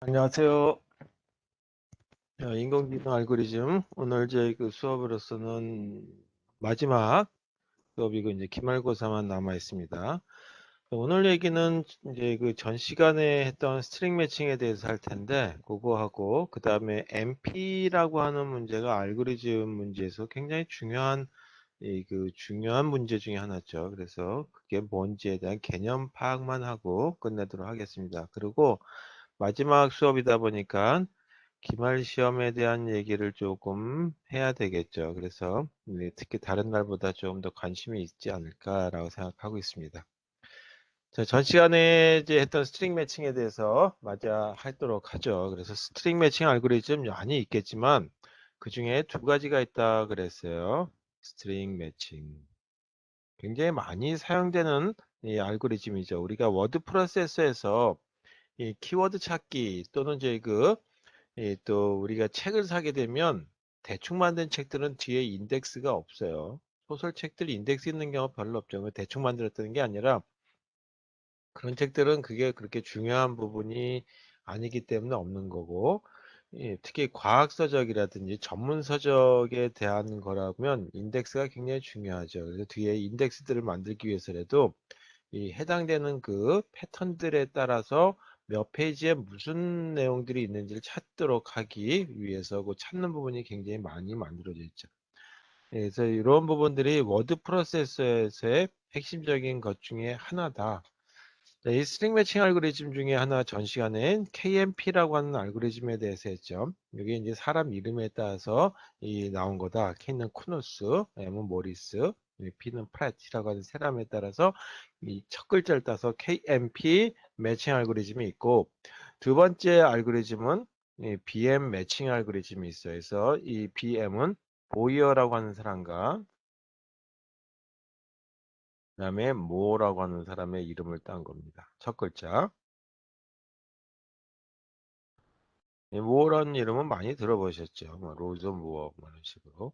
안녕하세요. 인공지능 알고리즘. 오늘 저희 그 수업으로서는 마지막 수업이고 이제 기말고사만 남아 있습니다. 오늘 얘기는 이제 그 전 시간에 했던 스트링 매칭에 대해서 할 텐데, 그거 하고 그 다음에 MP라고 하는 문제가 알고리즘 문제에서 굉장히 중요한 중요한 문제 중에 하나죠. 그래서 그게 뭔지에 대한 개념 파악만 하고 끝내도록 하겠습니다. 그리고 마지막 수업이다 보니까 기말 시험에 대한 얘기를 조금 해야 되겠죠. 그래서 특히 다른 날보다 조금 더 관심이 있지 않을까라고 생각하고 있습니다. 자, 전 시간에 이제 했던 스트링 매칭에 대해서 마저 하도록 하죠. 그래서 스트링 매칭 알고리즘 많이 있겠지만 그 중에 두 가지가 있다 그랬어요. 스트링 매칭. 굉장히 많이 사용되는 이 알고리즘이죠. 우리가 워드 프로세서에서 이 키워드 찾기 또는 저희 또 우리가 책을 사게 되면 대충 만든 책들은 뒤에 인덱스가 없어요. 소설책들 인덱스 있는 경우 별로 없죠. 대충 만들었다는 게 아니라 그런 책들은 그게 그렇게 중요한 부분이 아니기 때문에 없는 거고, 특히 과학서적이라든지 전문서적에 대한 거라면 인덱스가 굉장히 중요하죠. 그래서 뒤에 인덱스들을 만들기 위해서라도 이 해당되는 그 패턴들에 따라서 몇 페이지에 무슨 내용들이 있는지를 찾도록 하기 위해서 그 찾는 부분이 굉장히 많이 만들어져 있죠. 그래서 이런 부분들이 워드 프로세서에서의 핵심적인 것 중에 하나다. 이 스트링 매칭 알고리즘 중에 하나 전 시간엔 KMP라고 하는 알고리즘에 대해서 했죠. 이게 이제 사람 이름에 따라서 나온 거다. K는 쿠누스, M은 모리스, P는 프렛이라고 하는 사람에 따라서 이 첫 글자를 따서 KMP 매칭 알고리즘이 있고, 두 번째 알고리즘은 BM 매칭 알고리즘이 있어요. 그래서 이 BM은 보이어라고 하는 사람과 그다음에 모어라고 하는 사람의 이름을 딴 겁니다. 첫 글자. 무어라는 이름은 많이 들어보셨죠. 뭐 로즈 무어 뭐 이런 식으로.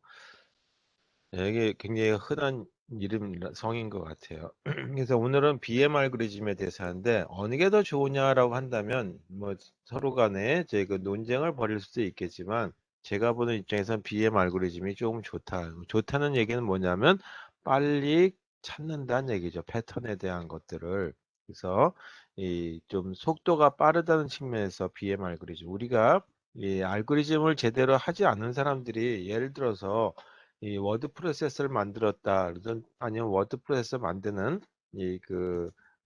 네, 이게 굉장히 흔한 이름 성인 것 같아요. 그래서 오늘은 BM 알고리즘에 대해서 하는데 어느 게 더 좋으냐라고 한다면 뭐 서로 간에 이제 그 논쟁을 벌일 수도 있겠지만 제가 보는 입장에서는 BM 알고리즘이 조금 좋다. 좋다는 얘기는 뭐냐면 빨리 찾는다는 얘기죠. 패턴에 대한 것들을. 그래서 이 좀 속도가 빠르다는 측면에서 BM 알고리즘. 우리가 이 알고리즘을 제대로 하지 않는 사람들이 예를 들어서 이 워드 프로세서를 만들었다. 그러든 아니면 워드 프로세서 만드는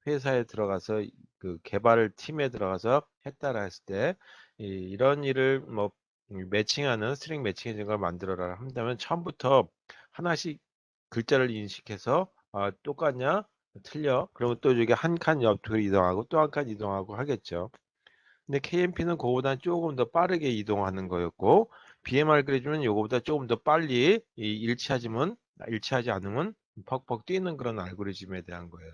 회사에 들어가서 그 개발 팀에 들어가서 했다라 했을 때 이런 일을 뭐 매칭하는 스트링 매칭해진 걸 만들어라 한다면 처음부터 하나씩 글자를 인식해서 똑같냐? 틀려? 그러면 또 여기 한 칸 옆으로 이동하고 또 한 칸 이동하고 하겠죠. 근데 KMP는 그거보다 조금 더 빠르게 이동하는 거였고 BM 알고리즘은 이거보다 조금 더 빨리 일치하지 않으면 퍽퍽 뛰는 그런 알고리즘에 대한 거예요.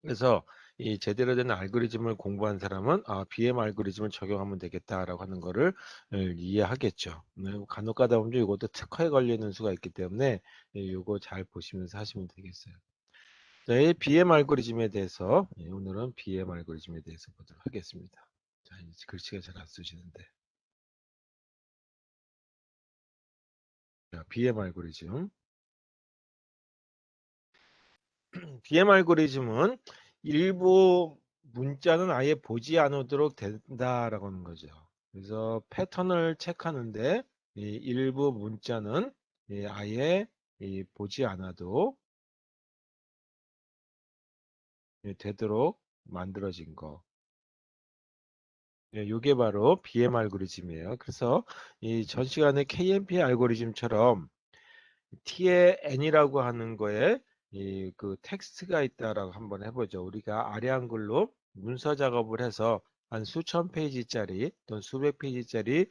그래서 이 제대로 된 알고리즘을 공부한 사람은 BM 알고리즘을 적용하면 되겠다라고 하는 거를 이해하겠죠. 간혹 가다 보면 이것도 특허에 걸리는 수가 있기 때문에 이거 잘 보시면서 하시면 되겠어요. 자, 이 BM 알고리즘에 대해서 오늘은 BM 알고리즘에 대해서 보도록 하겠습니다. 자, 이제 글씨가 잘 안 쓰시는데. 자, BM 알고리즘. BM 알고리즘은 일부 문자는 아예 보지 않도록 된다라고 하는 거죠. 그래서 패턴을 체크하는데 이 일부 문자는 아예 보지 않아도 되도록 만들어진 거. 이게 바로 BM 알고리즘이에요. 그래서 이 전 시간에 KMP 알고리즘처럼 T의 N이라고 하는 거에 그 텍스트가 있다라고 한번 해보죠. 우리가 아래 한글로 문서 작업을 해서 한 수천 페이지짜리 또는 수백 페이지짜리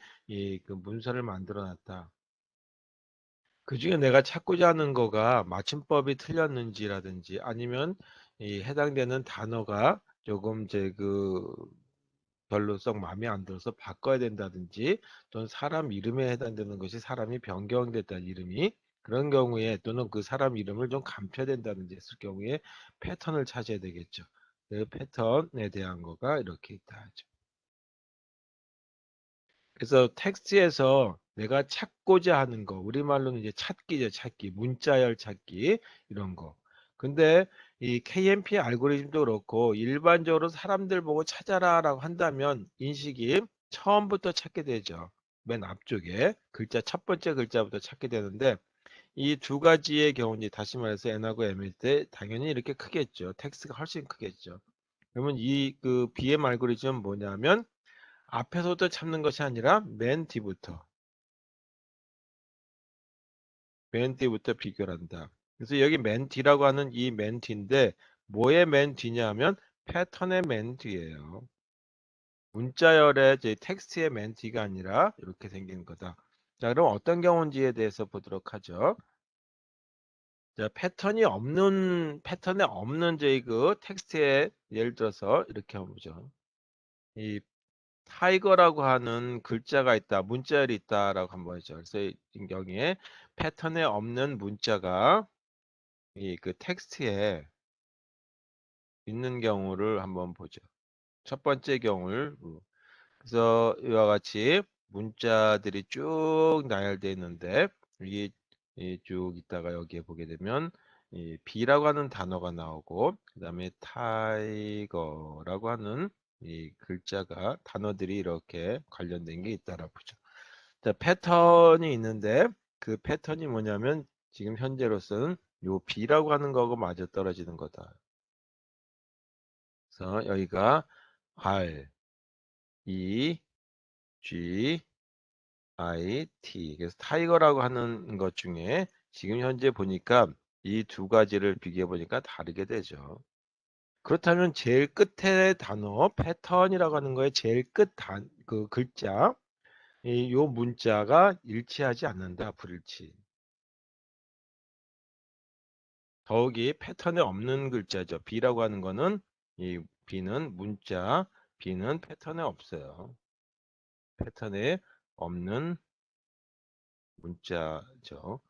그 문서를 만들어 놨다. 그 중에 내가 찾고자 하는 거가 맞춤법이 틀렸는지라든지 아니면 이 해당되는 단어가 조금 별로 썩 마음에 안 들어서 바꿔야 된다든지 또는 사람 이름에 해당되는 것이 사람이 변경됐다는 이름이 그런 경우에 또는 그 사람 이름을 좀 감춰야 된다든지 했을 경우에 패턴을 찾아야 되겠죠. 그 패턴에 대한 거가 이렇게 있다 하죠. 그래서 텍스트에서 내가 찾고자 하는 거, 우리말로는 이제 찾기죠, 찾기, 문자열 찾기, 이런 거. 근데 이 KMP 알고리즘도 그렇고, 일반적으로 사람들 보고 찾아라라고 한다면 인식이 처음부터 찾게 되죠. 맨 앞쪽에 글자, 첫 번째 글자부터 찾게 되는데, 이 두 가지의 경우는 다시 말해서 N하고 M일 때 당연히 이렇게 크겠죠. 텍스트가 훨씬 크겠죠. 그러면 이 그 BM 알고리즘은 뭐냐면, 앞에서부터 찾는 것이 아니라 맨 뒤부터 비교를 한다. 그래서 여기 맨 뒤라고 하는 이 맨 뒤인데 뭐의 맨 뒤냐 하면 패턴의 맨 뒤예요. 문자열의 제 텍스트의 맨 뒤가 아니라 이렇게 생긴 거다. 자, 그럼 어떤 경우인지에 대해서 보도록 하죠. 자, 패턴에 없는 저희 그 텍스트에 예를 들어서 이렇게 한번 보죠. 이 타이거라고 하는 글자가 있다, 문자열이 있다라고 한번 하죠. 그래서 여기에 패턴에 없는 문자가 이 그 텍스트에 있는 경우를 한번 보죠. 첫 번째 경우를 그래서 이와 같이 문자들이 쭉 나열되어 있는데 이게 쭉 있다가 여기에 보게 되면 이 B라고 하는 단어가 나오고 그 다음에 타이거라고 하는 이 글자가 단어들이 이렇게 관련된 게 있다라고 보죠. 자, 패턴이 있는데 그 패턴이 뭐냐면 지금 현재로서는 요 B라고 하는 거하고 맞아 떨어지는 거다. 그래서 여기가 R, E, G, I, T. 그래서 타이거라고 하는 것 중에 지금 현재 보니까 이 두 가지를 비교해 보니까 다르게 되죠. 그렇다면 제일 끝에 단어 패턴이라고 하는 거에 제일 그 글자 요 문자가 일치하지 않는다. 불일치. 더욱이 패턴에 없는 글자죠. B라고 하는 거는 이 B는 문자, B는 패턴에 없어요. 패턴에 없는 문자죠.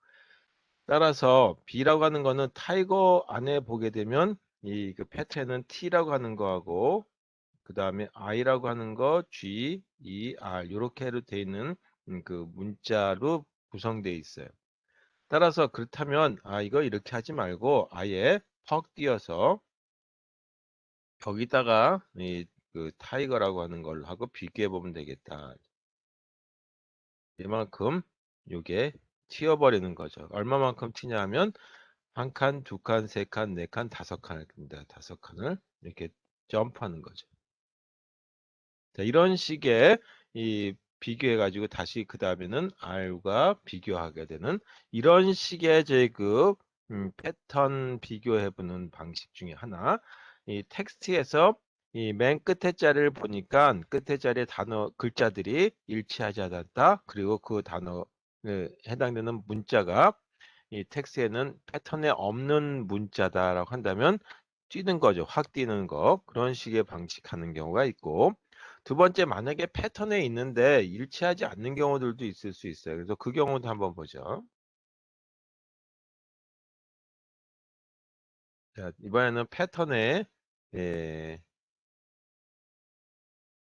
따라서 B라고 하는 거는 타이거 안에 보게 되면 이 그 패턴은 T라고 하는 거하고 그 다음에 I라고 하는 거 G, E, R 이렇게로 되어 있는 그 문자로 구성되어 있어요. 따라서 그렇다면 이거 이렇게 하지 말고 아예 퍽 띄어서 여기다가 이 그 타이거라고 하는 걸 하고 비교해 보면 되겠다. 이만큼 요게 튀어버리는 거죠. 얼마만큼 튀냐 하면 한 칸, 두 칸, 세 칸, 네 칸, 다섯 칸을 듭니다. 다섯 칸을 이렇게 점프하는 거죠. 자, 이런 식의 이 비교해 가지고 다시 그 다음에는 R과 비교하게 되는 이런 식의 제 그 패턴 비교해 보는 방식 중에 하나. 이 텍스트에서 이 맨 끝에 자리를 보니까 끝에 자리의 단어 글자들이 일치하지 않았다. 그리고 그 단어에 해당되는 문자가 이 텍스트에는 패턴에 없는 문자다라고 한다면 뛰는 거죠. 확 뛰는 거. 그런 식의 방식하는 경우가 있고 두 번째 만약에 패턴에 있는데 일치하지 않는 경우들도 있을 수 있어요. 그래서 그 경우도 한번 보죠. 자, 이번에는 패턴에 예,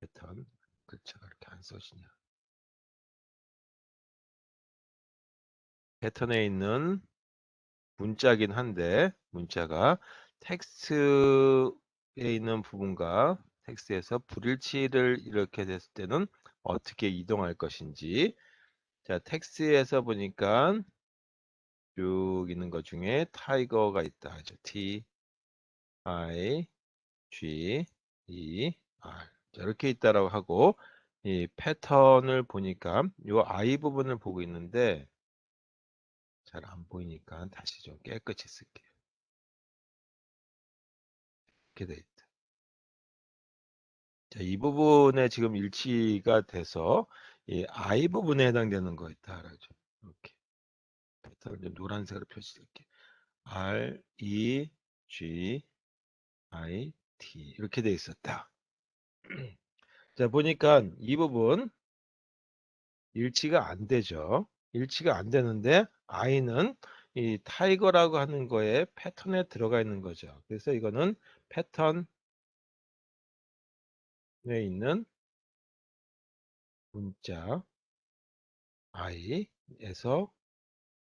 패턴 글자가 이렇게 안 써지냐. 패턴에 있는 문자긴 한데 문자가 텍스트에 있는 부분과 텍스트에서 불일치를 이렇게 됐을 때는 어떻게 이동할 것인지 자 텍스트에서 보니까 쭉 있는 것 중에 타이거가 있다 하죠. T, I, G, E, R 자, 이렇게 있다라고 하고 이 패턴을 보니까 이 I 부분을 보고 있는데 잘 안 보이니까 다시 좀 깨끗이 쓸게요. 이렇게 돼 있다. 자, 이 부분에 지금 일치가 돼서 이 I 부분에 해당되는 거 있다라죠. 이렇게 패턴을 좀 노란색으로 표시할게. R, E, G, I, T 이렇게 돼 있었다. 자, 보니까 이 부분 일치가 안 되죠. 일치가 안 되는데 I는 이 타이거라고 하는 거에 패턴에 들어가 있는 거죠. 그래서 이거는 패턴에 있는 문자 i에서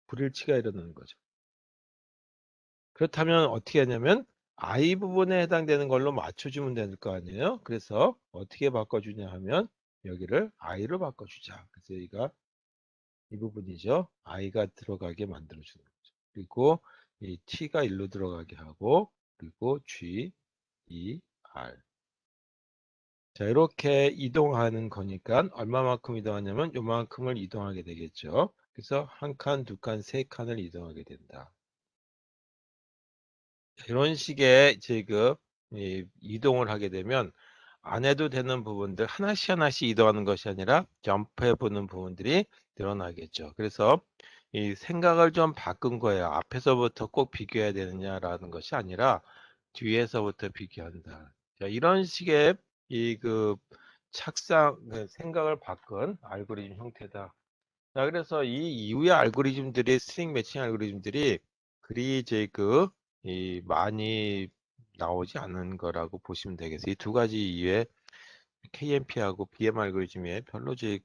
불일치가 일어나는 거죠. 그렇다면 어떻게 하냐면 i 부분에 해당되는 걸로 맞춰주면 될 거 아니에요. 그래서 어떻게 바꿔주냐 하면 여기를 i로 바꿔주자. 그래서 여기가 이 부분이죠. i가 들어가게 만들어주는 거죠. 그리고 이 t가 1로 들어가게 하고 그리고 g, e, r. 자, 이렇게 이동하는 거니까 얼마만큼 이동하냐면 요만큼을 이동하게 되겠죠. 그래서 한 칸, 두 칸, 세 칸을 이동하게 된다. 이런 식의 지금 이동을 하게 되면 안 해도 되는 부분들 하나씩 하나씩 이동하는 것이 아니라 점프해 보는 부분들이 늘어나겠죠. 그래서 이 생각을 좀 바꾼 거예요. 앞에서부터 꼭 비교해야 되느냐라는 것이 아니라 뒤에서부터 비교한다. 자, 이런 식의 그 착상 생각을 바꾼 알고리즘 형태다. 자, 그래서 이 이후의 알고리즘들이 스트링 매칭 알고리즘들이 그리 이제 이 많이 나오지 않은 거라고 보시면 되겠어요. 이 두 가지 이외에 KMP하고 BM 알고리즘에 별로 이제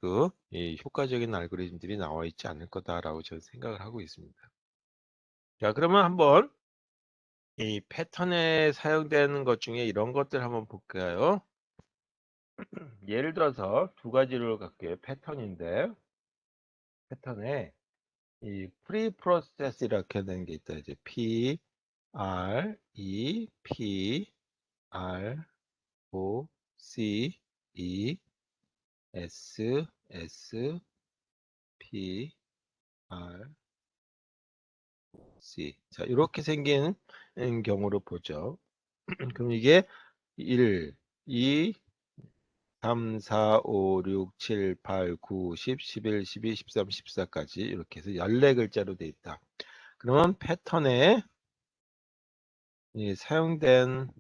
이 효과적인 알고리즘들이 나와 있지 않을 거다라고 저는 생각을 하고 있습니다. 자, 그러면 한번 이 패턴에 사용되는 것 중에 이런 것들 한번 볼까요? 예를 들어서 두 가지를 갈게요. 패턴인데 패턴에 이 프리 프로세스 이렇게 되는 게 있다. 이제 P R E P R O C E S S P R C. 자, 이렇게 생긴 경우로 보죠. 그럼 이게 1, 2, 3, 4, 5, 6, 7, 8, 9, 10, 11, 12, 13, 14까지 이렇게 해서 14글자로 되어 있다. 그러면 패턴에 이 사용된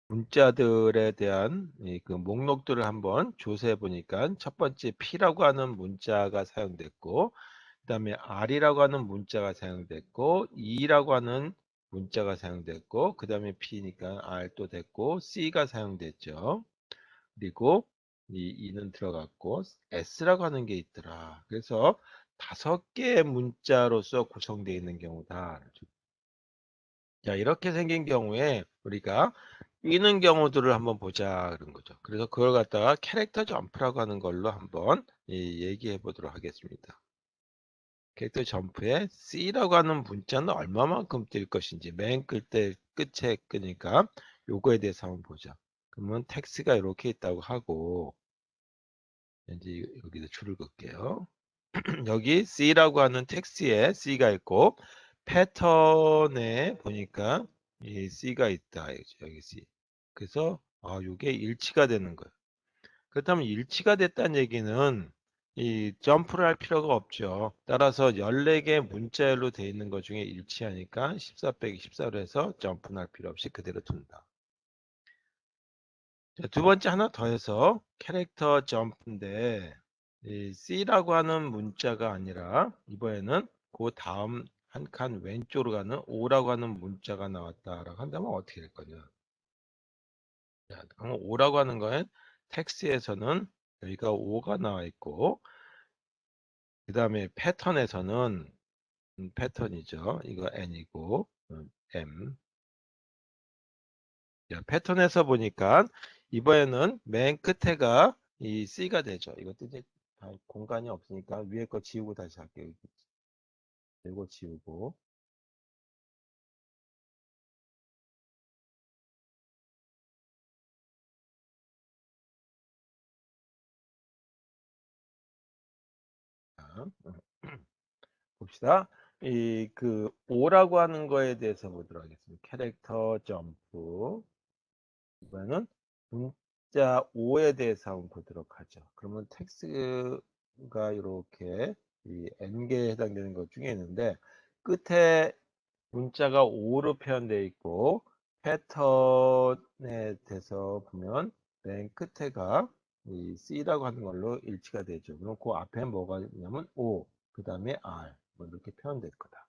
문자들에 대한 그 목록들을 한번 조사해 보니까 첫 번째 P라고 하는 문자가 사용됐고 그 다음에 R이라고 하는 문자가 사용됐고 E라고 하는 문자가 사용됐고 그 다음에 P니까 R 또 됐고 C가 사용됐죠. 그리고 이 E는 들어갔고 S라고 하는 게 있더라. 그래서 5개의 문자로서 구성되어 있는 경우다. 자, 이렇게 생긴 경우에 우리가 뛰는 경우들을 한번 보자 그런 거죠. 그래서 그걸 갖다가 캐릭터 점프라고 하는 걸로 한번 얘기해 보도록 하겠습니다. 캐릭터 점프에 C라고 하는 문자는 얼마만큼 뛸 것인지 맨 끝에 끄니까 요거에 대해서 한번 보자. 그러면 텍스트가 이렇게 있다고 하고 이제 여기다 줄을 긋게요. 여기 C라고 하는 텍스트에 C가 있고 패턴에 보니까 이 C가 있다. 여기 C. 그래서 이게 일치가 되는 거예요. 그렇다면 일치가 됐다는 얘기는 이 점프를 할 필요가 없죠. 따라서 14개 문자열로 되어 있는 것 중에 일치하니까 14 빼기 14로 해서 점프는 할 필요 없이 그대로 둔다. 자, 두 번째 하나 더 해서 캐릭터 점프인데 이 C라고 하는 문자가 아니라 이번에는 그 다음 한 칸 왼쪽으로 가는 O라고 하는 문자가 나왔다라고 한다면 어떻게 될 거냐. 자, 그럼 O라고 하는 거는 텍스트에서는 여기가 O가 나와 있고 그 다음에 패턴에서는 패턴이죠. 이거 N이고 M. 자, 패턴에서 보니까 이번에는 맨 끝에가 이 C가 되죠. 이것도 이제 공간이 없으니까 위에 거 지우고 다시 할게요. 이거 지우고. 자, 봅시다. 이 O라고 하는 거에 대해서 보도록 하겠습니다. 캐릭터 점프. 이번에는 문자 O에 대해서 한번 보도록 하죠. 그러면 텍스트가 이렇게 이 N개에 해당되는 것 중에 있는데 끝에 문자가 O로 표현되어 있고 패턴에 대해서 보면 맨 끝에가 이 C라고 하는 걸로 일치가 되죠. 그럼 그 앞에 뭐가 있냐면 O, 그 다음에 R 뭐 이렇게 표현될 거다.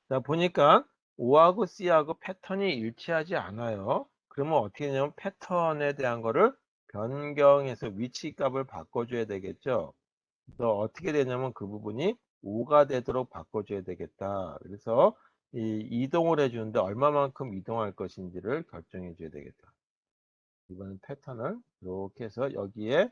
자, 보니까 O하고 C하고 패턴이 일치하지 않아요. 그러면 어떻게 되냐면 패턴에 대한 거를 변경해서 위치 값을 바꿔줘야 되겠죠. 그래서 어떻게 되냐면 그 부분이 5가 되도록 바꿔줘야 되겠다. 그래서 이동을 해주는데 얼마만큼 이동할 것인지를 결정해 줘야 되겠다. 이번 패턴을 이렇게 해서 여기에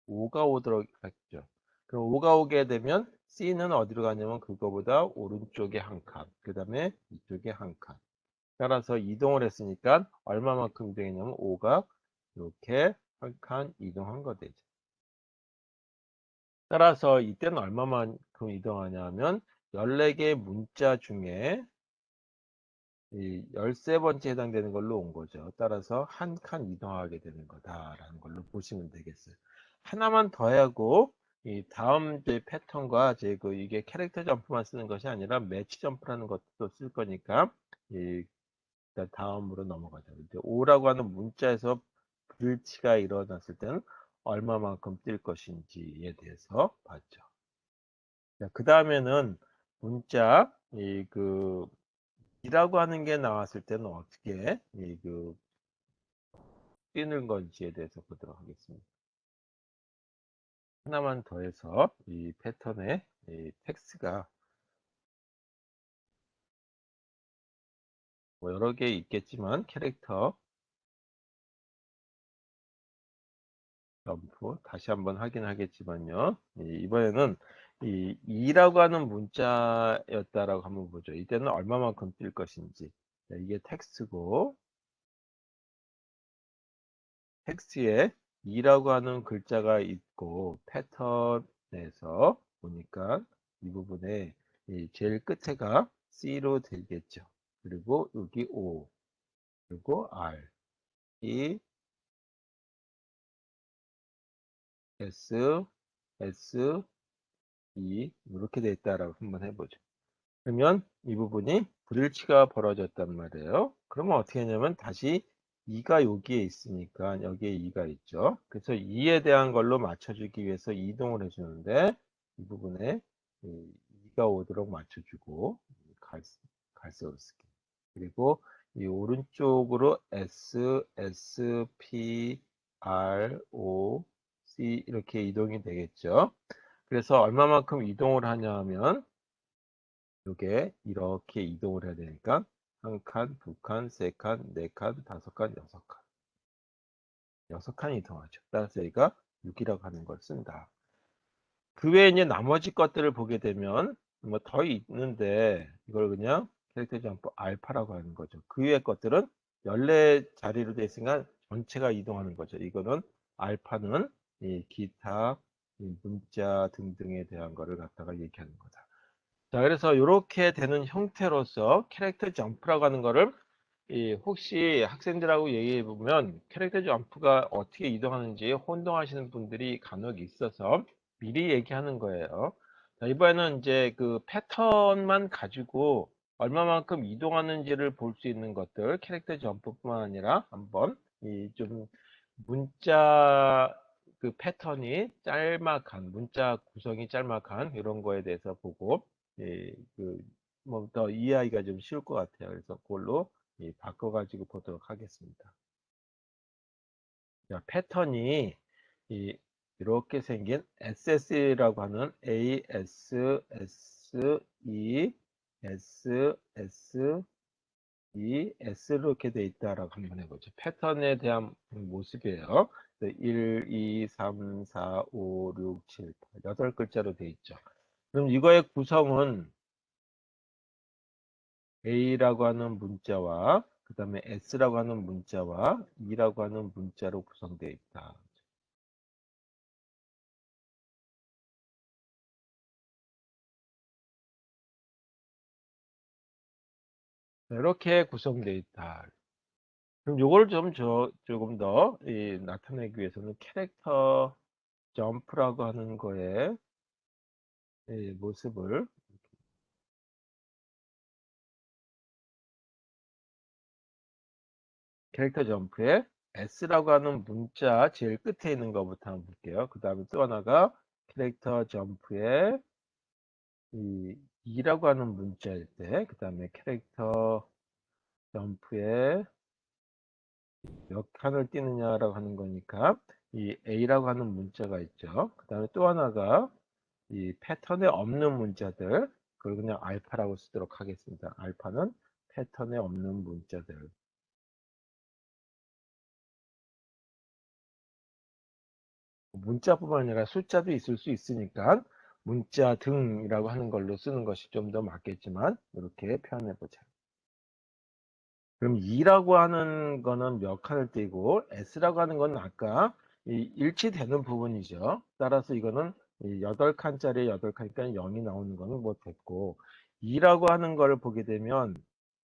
5가 오도록 했죠. 그럼 5가 오게 되면 C는 어디로 가냐면 그거보다 오른쪽에 한 칸, 그 다음에 이쪽에 한 칸. 따라서 이동을 했으니까 얼마만큼 이동했냐면 5가 이렇게 한 칸 이동한 거 되죠. 따라서 이때는 얼마만큼 이동하냐면 14개 문자 중에 이 13번째 해당되는 걸로 온 거죠. 따라서 한 칸 이동하게 되는 거다라는 걸로 보시면 되겠어요. 하나만 더 하고 이 다음 패턴과 이게 캐릭터 점프만 쓰는 것이 아니라 매치 점프라는 것도 쓸 거니까 일단 다음으로 넘어가죠. 이제 5라고 하는 문자에서 불일치가 일어났을 때는 얼마만큼 뛸 것인지에 대해서 봤죠. 그 다음에는 문자 이라고 하는 게 나왔을 때는 어떻게 뛰는 건지에 대해서 보도록 하겠습니다. 하나만 더해서 이 패턴에 이 텍스트가 뭐 여러 개 있겠지만 캐릭터 점프 다시 한번 확인하겠지만요. 이번에는 이 2라고 하는 문자였다라고 한번 보죠. 이때는 얼마만큼 뛸 것인지. 이게 텍스트고 텍스트에 2라고 하는 글자가 있고 패턴에서 보니까 이 부분에 제일 끝에가 C로 되겠죠. 그리고 여기 O 그리고 R E S S E 이렇게 돼 있다라고 한번 해보죠. 그러면 이 부분이 불일치가 벌어졌단 말이에요. 그러면 어떻게 하냐면 다시 2가 여기에 있으니까 여기에 2가 있죠. 그래서 2에 대한 걸로 맞춰주기 위해서 이동을 해주는데 이 부분에 2가 오도록 맞춰주고 갈색으로 쓸게요. 그리고 이 오른쪽으로 S, S, P, R, O, C 이렇게 이동이 되겠죠. 그래서 얼마만큼 이동을 하냐 하면 이게 이렇게 이동을 해야 되니까 한 칸, 두 칸, 세 칸, 네 칸, 다섯 칸, 여섯 칸. 여섯 칸 이동하죠. 따라서 여기가 6이라고 하는 걸 쓴다. 그 외에 이제 나머지 것들을 보게 되면 뭐 더 있는데 이걸 그냥 캐릭터 점프 알파라고 하는 거죠. 그 외의 것들은 14자리로 되어 있으니까 전체가 이동하는 거죠. 이거는 알파는 이 기타, 이 문자 등등에 대한 거를 갖다가 얘기하는 거다. 자, 그래서 이렇게 되는 형태로서 캐릭터 점프라고 하는 거를 혹시 학생들하고 얘기해 보면 캐릭터 점프가 어떻게 이동하는지 혼동하시는 분들이 간혹 있어서 미리 얘기하는 거예요. 자, 이번에는 이제 그 패턴만 가지고 얼마만큼 이동하는지를 볼 수 있는 것들 캐릭터 점프뿐만 아니라 한번 좀 문자 그 패턴이 짤막한 문자 구성이 짤막한 이런 거에 대해서 보고 뭐 더 이해하기가 좀 쉬울 것 같아요. 그래서 그걸로 바꿔가지고 보도록 하겠습니다. 자, 패턴이 이렇게 생긴 SS라고 하는 A, S, S, E, S, S, E, S 이렇게 돼 있다라고 한번 해보죠. 패턴에 대한 모습이에요. 1, 2, 3, 4, 5, 6, 7, 8, 8글자로 돼 있죠. 그럼 이거의 구성은 A라고 하는 문자와 그 다음에 S라고 하는 문자와 E라고 하는 문자로 구성되어 있다. 이렇게 구성되어 있다. 그럼 요걸 조금 더 나타내기 위해서는 캐릭터 점프라고 하는 거에 모습을 캐릭터 점프에 S라고 하는 문자 제일 끝에 있는 것부터 한번 볼게요. 그 다음에 또 하나가 캐릭터 점프에 이 E라고 하는 문자일 때, 그 다음에 캐릭터 점프에 몇 칸을 뛰느냐라고 하는 거니까 이 A라고 하는 문자가 있죠. 그 다음에 또 하나가 이 패턴에 없는 문자들, 그걸 그냥 알파라고 쓰도록 하겠습니다. 알파는 패턴에 없는 문자들. 문자뿐만 아니라 숫자도 있을 수 있으니까 문자 등이라고 하는 걸로 쓰는 것이 좀 더 맞겠지만 이렇게 표현해 보자. 그럼 2라고 하는 거는 몇 칸을 띄고 S라고 하는 건 아까 이 일치되는 부분이죠. 따라서 이거는 8칸짜리 8칸이니까 0이 나오는 거는 뭐 됐고 2라고 하는 거를 보게 되면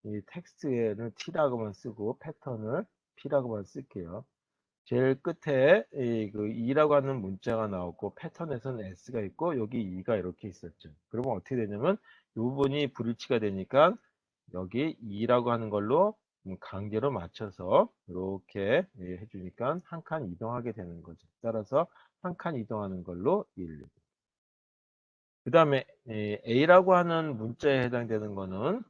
이 텍스트에는 T라고만 쓰고 패턴을 P라고만 쓸게요. 제일 끝에 그 2라고 하는 문자가 나오고 패턴에서는 S가 있고 여기 2가 이렇게 있었죠. 그러면 어떻게 되냐면 이 부분이 불일치가 되니까 여기 2라고 하는 걸로 강제로 맞춰서 이렇게 해주니까 한 칸 이동하게 되는 거죠. 따라서 한 칸 이동하는 걸로 1. 그 다음에 A라고 하는 문자에 해당되는 거는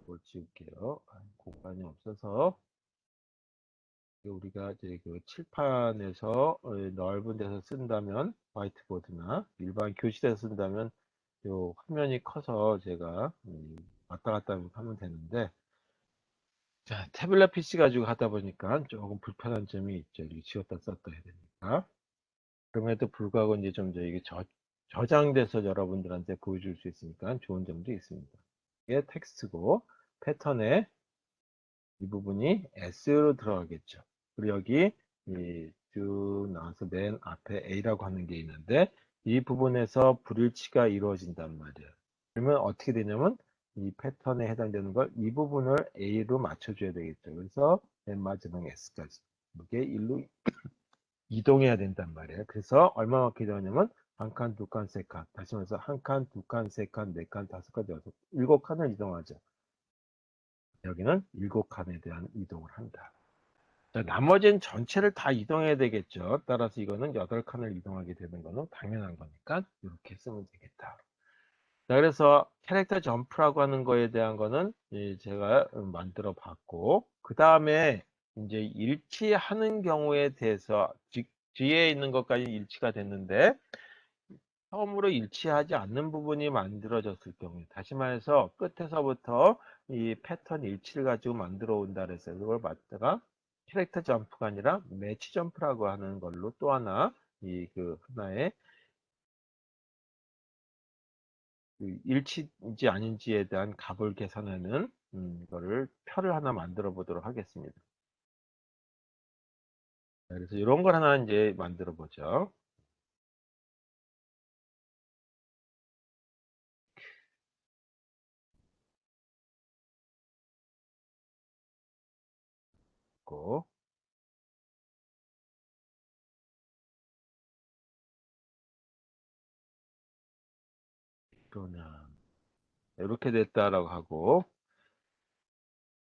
뭘 지울게요. 공간이 없어서 우리가 이제 그 칠판에서 넓은 데서 쓴다면 화이트보드나 일반 교실에서 쓴다면 요 화면이 커서 제가 왔다 갔다 하면 되는데 자 태블릿 PC 가지고 하다 보니까 조금 불편한 점이 있죠. 이렇게 지웠다 썼다 해야 되니까 그럼에도 불구하고 이제 좀 이게 저장돼서 여러분들한테 보여줄 수 있으니까 좋은 점도 있습니다. 이게 텍스트고 패턴에 이 부분이 S로 들어가겠죠. 그리고 여기 쭉 나와서 맨 앞에 A라고 하는 게 있는데 이 부분에서 불일치가 이루어진단 말이에요. 그러면 어떻게 되냐면 이 패턴에 해당되는 걸 이 부분을 A로 맞춰줘야 되겠죠. 그래서 맨 마지막 S까지 이게 1로 이동해야 된단 말이에요. 그래서 얼마만큼 이동하냐면 한 칸, 두 칸, 세 칸. 다시 말해서 한 칸, 두 칸, 세 칸, 네 칸, 다섯 칸, 여섯, 일곱 칸을 이동하죠. 여기는 일곱 칸에 대한 이동을 한다. 자, 나머지는 전체를 다 이동해야 되겠죠. 따라서 이거는 8칸을 이동하게 되는 거는 당연한 거니까 이렇게 쓰면 되겠다. 자, 그래서 캐릭터 점프라고 하는 거에 대한 거는 제가 만들어 봤고, 그 다음에 이제 일치하는 경우에 대해서 뒤에 있는 것까지 일치가 됐는데, 처음으로 일치하지 않는 부분이 만들어졌을 경우에, 다시 말해서 끝에서부터 이 패턴 일치를 가지고 만들어 온다 그랬어요. 그걸 갖다가 캐릭터 점프가 아니라 매치 점프라고 하는 걸로 또 하나, 그 하나의 그 일치인지 아닌지에 대한 값을 계산하는 거를 표를 하나 만들어 보도록 하겠습니다. 그래서 이런 걸 하나 이제 만들어 보죠. 고 또는 이렇게 됐다라고 하고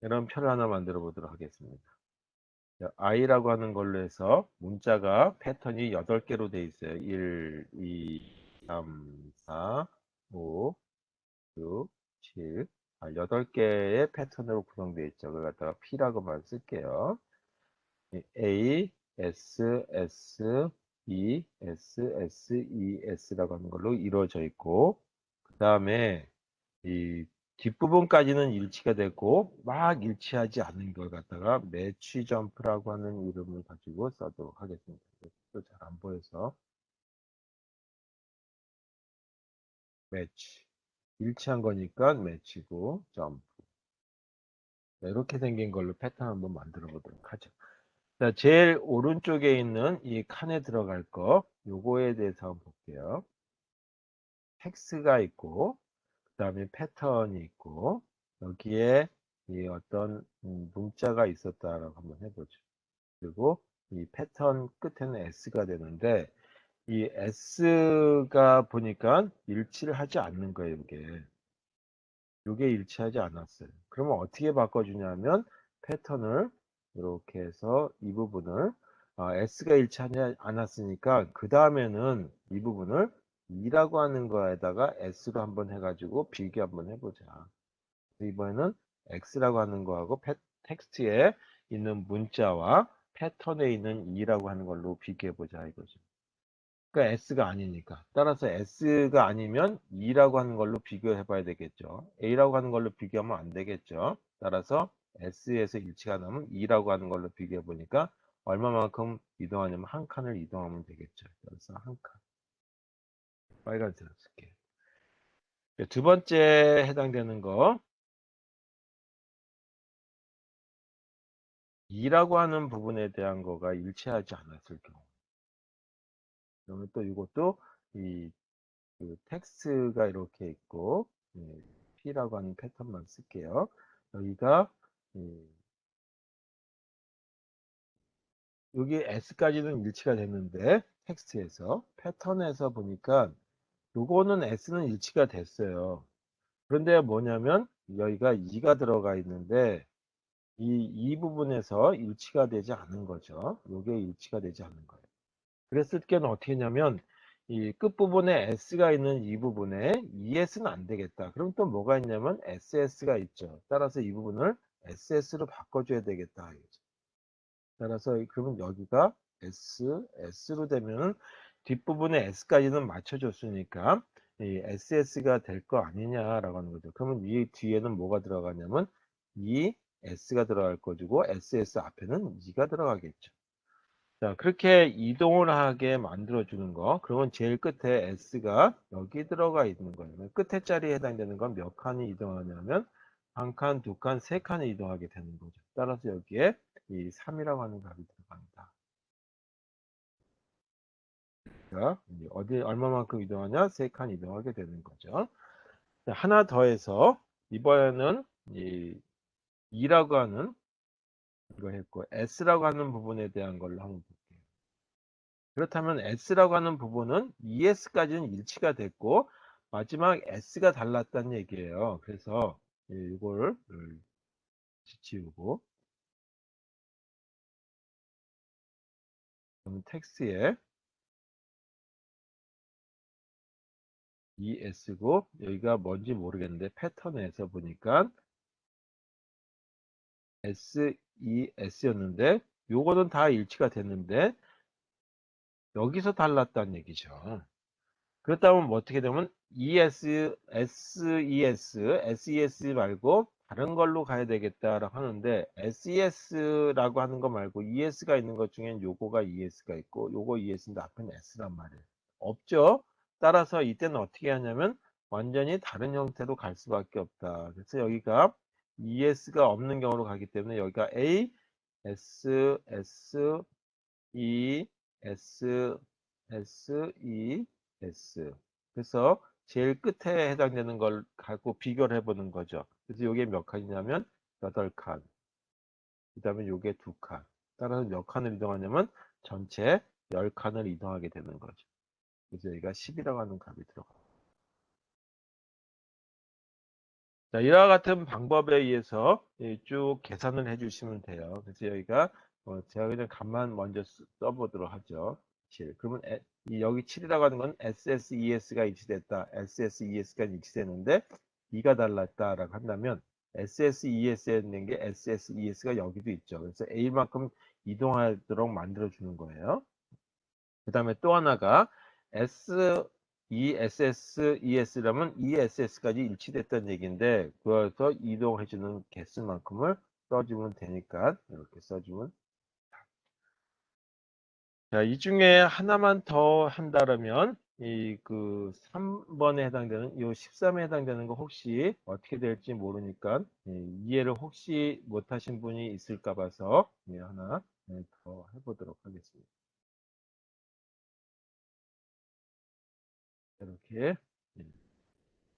이런 표를 하나 만들어 보도록 하겠습니다. i라고 하는 걸로 해서 문자가 패턴이 8개로 돼 있어요. 1, 2, 3, 4, 5, 6, 7, 8개의 패턴으로 구성되어 있죠. 그걸 갖다가 P라고만 쓸게요. A, S, S, E, S, S, E, S라고 하는 걸로 이루어져 있고 그 다음에 이 뒷부분까지는 일치가 되고 막 일치하지 않는 걸 갖다가 매치 점프라고 하는 이름을 가지고 써도록 하겠습니다. 또 잘 안 보여서 매치 일치한 거니까 매치고 점프 이렇게 생긴 걸로 패턴 한번 만들어 보도록 하죠. 자, 제일 오른쪽에 있는 이 칸에 들어갈 거 요거에 대해서 한번 볼게요. 텍스트가 있고 그 다음에 패턴이 있고 여기에 이 어떤 문자가 있었다라고 한번 해보죠. 그리고 이 패턴 끝에는 S가 되는데 이 S가 보니까 일치를 하지 않는 거예요. 이게 일치하지 않았어요. 그러면 어떻게 바꿔주냐면 패턴을 이렇게 해서 이 부분을 S가 일치하지 않았으니까 그 다음에는 이 부분을 2라고 하는 거에다가 S로 한번 해가지고 비교 한번 해보자. 이번에는 X라고 하는 거하고 텍스트에 있는 문자와 패턴에 있는 E라고 하는 걸로 비교해보자 이거죠. 그러니까 S가 아니니까. 따라서 S가 아니면 E라고 하는 걸로 비교해봐야 되겠죠. A라고 하는 걸로 비교하면 안 되겠죠. 따라서 S에서 일치가 나면 E라고 하는 걸로 비교해보니까 얼마만큼 이동하냐면 한 칸을 이동하면 되겠죠. 그래서 한 칸. 빨간색으로 쓸게요. 두 번째 해당되는 거. E라고 하는 부분에 대한 거가 일치하지 않았을 경우. 그러면 또 이것도 이 그 텍스트가 이렇게 있고 P라고 하는 패턴만 쓸게요. 여기가 여기 S까지는 일치가 됐는데 텍스트에서 패턴에서 보니까 요거는 S는 일치가 됐어요. 그런데 뭐냐면 여기가 2가 들어가 있는데 이 부분에서 일치가 되지 않은 거죠. 요게 일치가 되지 않는 거예요. 그랬을 때는 어떻게 했냐면 이 끝부분에 S가 있는 이 부분에 ES는 안 되겠다. 그럼 또 뭐가 있냐면 SS가 있죠. 따라서 이 부분을 SS로 바꿔줘야 되겠다. 따라서 그러면 여기가 S로 되면 뒷부분에 S까지는 맞춰줬으니까 이 SS가 될 거 아니냐라고 하는 거죠. 그러면 이 뒤에는 뭐가 들어가냐면 이 S가 들어갈 거고 SS 앞에는 2가 들어가겠죠. 자, 그렇게 이동을 하게 만들어주는 거. 그러면 제일 끝에 S가 여기 들어가 있는 거예요. 끝에 자리에 해당되는 건 몇 칸이 이동하냐면 한 칸, 두 칸, 세 칸이 이동하게 되는 거죠. 따라서 여기에 이 3이라고 하는 값이 들어갑니다. 자, 어디 얼마만큼 이동하냐? 세 칸 이동하게 되는 거죠. 자, 하나 더해서 이번에는 이 2라고 하는 이거 했고 S라고 하는 부분에 대한 걸로 한번 볼게요. 그렇다면 S라고 하는 부분은 ES까지는 일치가 됐고 마지막 S가 달랐다는 얘기예요. 그래서 이걸 지우고 그러면 텍스트에 ES고 여기가 뭔지 모르겠는데 패턴에서 보니까 SES였는데 요거는 다 일치가 됐는데 여기서 달랐다는 얘기죠. 그렇다면 뭐 어떻게 되면 ES, SES, SES 말고 다른 걸로 가야 되겠다라고 하는데 SES라고 하는 거 말고 ES가 있는 것 중엔 요거가 ES가 있고 요거 ES인데 앞에는 S란 말이에요. 없죠? 따라서 이때는 어떻게 하냐면 완전히 다른 형태로 갈 수밖에 없다. 그래서 여기가 ES가 없는 경우로 가기 때문에 여기가 A, S, S, E, S, S, E, S. 그래서 제일 끝에 해당되는 걸 갖고 비교를 해보는 거죠. 그래서 이게 몇 칸이냐면 8칸. 그 다음에 이게 2칸. 따라서 몇 칸을 이동하냐면 전체 10칸을 이동하게 되는 거죠. 그래서 여기가 10이라고 하는 값이 들어가요. 자, 이와 같은 방법에 의해서 쭉 계산을 해주시면 돼요. 그래서 여기가 제가 그냥 값만 먼저 써보도록 하죠. 7. 그러면 여기 7이라고 하는 건 SSES가 일치됐다. SSES가 일치되는데 2가 달랐다라고 한다면 SSES에 있는 게 SSES가 여기도 있죠. 그래서 A만큼 이동하도록 만들어주는 거예요. 그 다음에 또 하나가 ESS라면 ESS까지 일치됐다는 얘기인데 그래서 이동해주는 개수만큼을 써주면 되니까 이렇게 써주면 자, 이 중에 하나만 더 한다면 이 그 3번에 해당되는 이 13에 해당되는 거 혹시 어떻게 될지 모르니까 이해를 혹시 못하신 분이 있을까 봐서 하나 더 해보도록 하겠습니다. 이렇게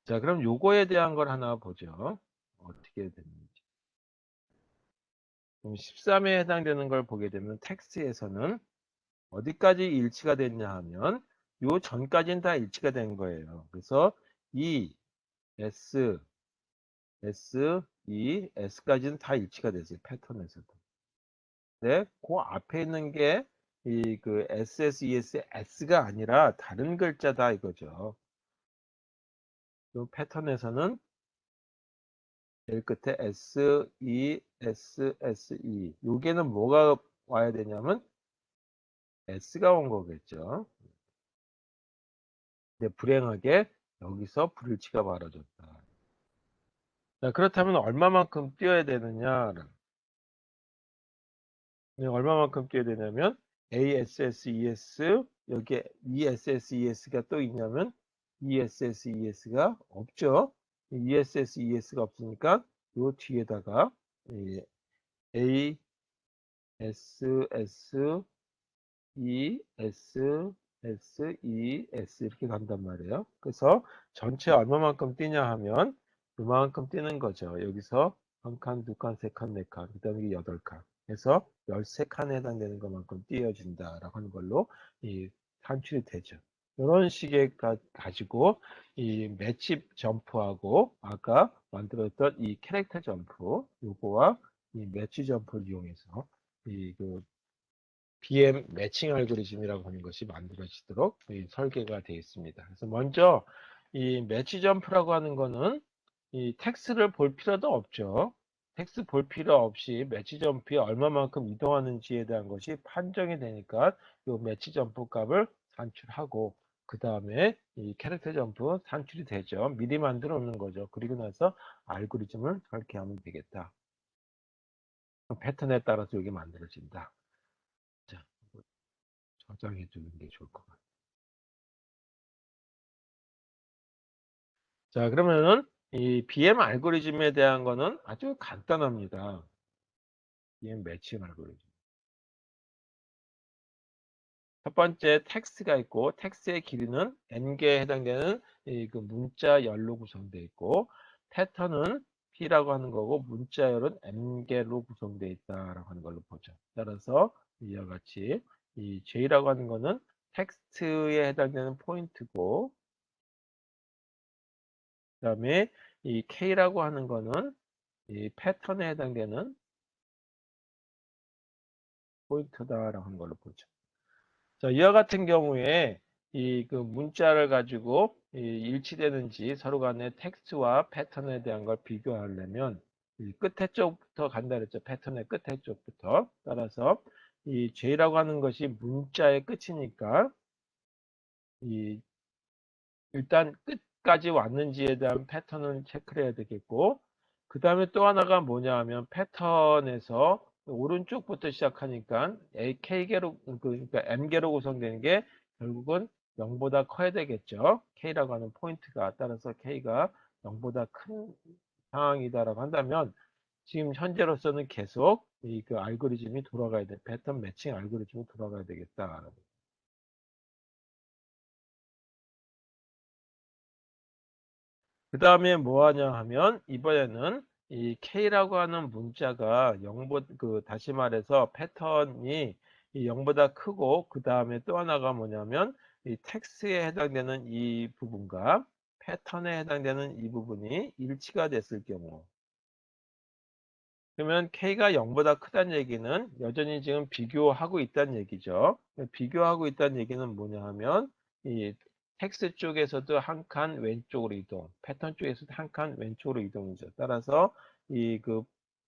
자, 그럼 요거에 대한 걸 하나 보죠. 어떻게 됐는지. 그럼 13에 해당되는 걸 보게 되면 텍스트에서는 어디까지 일치가 됐냐 하면 요 전까지는 다 일치가 된 거예요. 그래서 E, S, S, E, S까지는 다 일치가 됐어요. 패턴에서도. 네, 그 앞에 있는 게 이 그 SS, ES, S가 아니라 다른 글자다 이거죠. 이 패턴에서는 제일 끝에 S, E, S, S, E. 요게는 뭐가 와야 되냐면 S가 온 거겠죠. 근데 불행하게 여기서 불일치가 벌어졌다. 자, 그렇다면 얼마만큼 뛰어야 되느냐? 얼마만큼 뛰어야 되냐면 ASSES 여기에 ESSES가 또 있냐면 ESSES가 없죠. ESSES가 없으니까 요 뒤에다가 A, S, S, E, S, S, E, S 이렇게 간단 말이에요. 그래서 전체 얼마만큼 뛰냐 하면 그만큼 뛰는 거죠. 여기서 한 칸, 두 칸, 세 칸, 네 칸, 그 다음에 8칸. 해서 13칸에 해당되는 것만큼 뛰어진다라고 하는 걸로 이 산출이 되죠. 이런 식의 가지고 이 매치 점프하고 아까 만들었던 이 캐릭터 점프 요거와 이 매치 점프를 이용해서 이그 BM 매칭 알고리즘이라고 하는 것이 만들어지도록 설계가 되어 있습니다. 그래서 먼저 이 매치 점프라고 하는 거는 이 텍스트를 볼 필요도 없죠. 텍스트 볼 필요 없이 매치 점프에 얼마만큼 이동하는지에 대한 것이 판정이 되니까 이 매치 점프 값을 산출하고 그 다음에 이 캐릭터 점프 산출이 되죠. 미리 만들어 놓는 거죠. 그리고 나서 알고리즘을 설계하면 되겠다. 패턴에 따라서 이게 만들어진다. 자, 저장해 두는 게 좋을 것 같아요. 자, 그러면은 이 BM 알고리즘에 대한 거는 아주 간단합니다. BM 매칭 알고리즘. 첫 번째 텍스트가 있고 텍스트의 길이는 n개에 해당되는 그 문자 열로 구성되어 있고 패턴은 P라고 하는 거고 문자 열은 n개로 구성되어 있다라고 하는 걸로 보죠. 따라서 이와 같이 이 J라고 하는 거는 텍스트에 해당되는 포인트고 그다음에 이 K라고 하는 거는 이 패턴에 해당되는 포인트다라고 하는 걸로 보죠. 자, 이와 같은 경우에 이 그 문자를 가지고 일치되는지 서로 간의 텍스트와 패턴에 대한 걸 비교하려면 이 끝에 쪽부터 간다 그랬죠. 패턴의 끝에 쪽부터. 따라서 이 J라고 하는 것이 문자의 끝이니까 이 일단 끝까지 왔는지에 대한 패턴을 체크를 해야 되겠고 그 다음에 또 하나가 뭐냐 하면 패턴에서 오른쪽부터 시작하니까 K개로 그러니까 M개로 구성되는 게 결국은 0보다 커야 되겠죠. K라고 하는 포인트가 따라서 K가 0보다 큰 상황이다라고 한다면 지금 현재로서는 계속 이 그 알고리즘이 돌아가야 돼. 패턴 매칭 알고리즘이 돌아가야 되겠다. 그 다음에 뭐 하냐 하면 이번에는 이 K라고 하는 문자가 0보다 다시 말해서 패턴이 이 0보다 크고 그 다음에 또 하나가 뭐냐면 이 텍스트에 해당되는 이 부분과 패턴에 해당되는 이 부분이 일치가 됐을 경우 그러면 K가 0보다 크다는 얘기는 여전히 지금 비교하고 있다는 얘기죠. 비교하고 있다는 얘기는 뭐냐 하면 이 텍스트 쪽에서도 한 칸 왼쪽으로 이동, 패턴 쪽에서도 한 칸 왼쪽으로 이동이죠. 따라서 이 그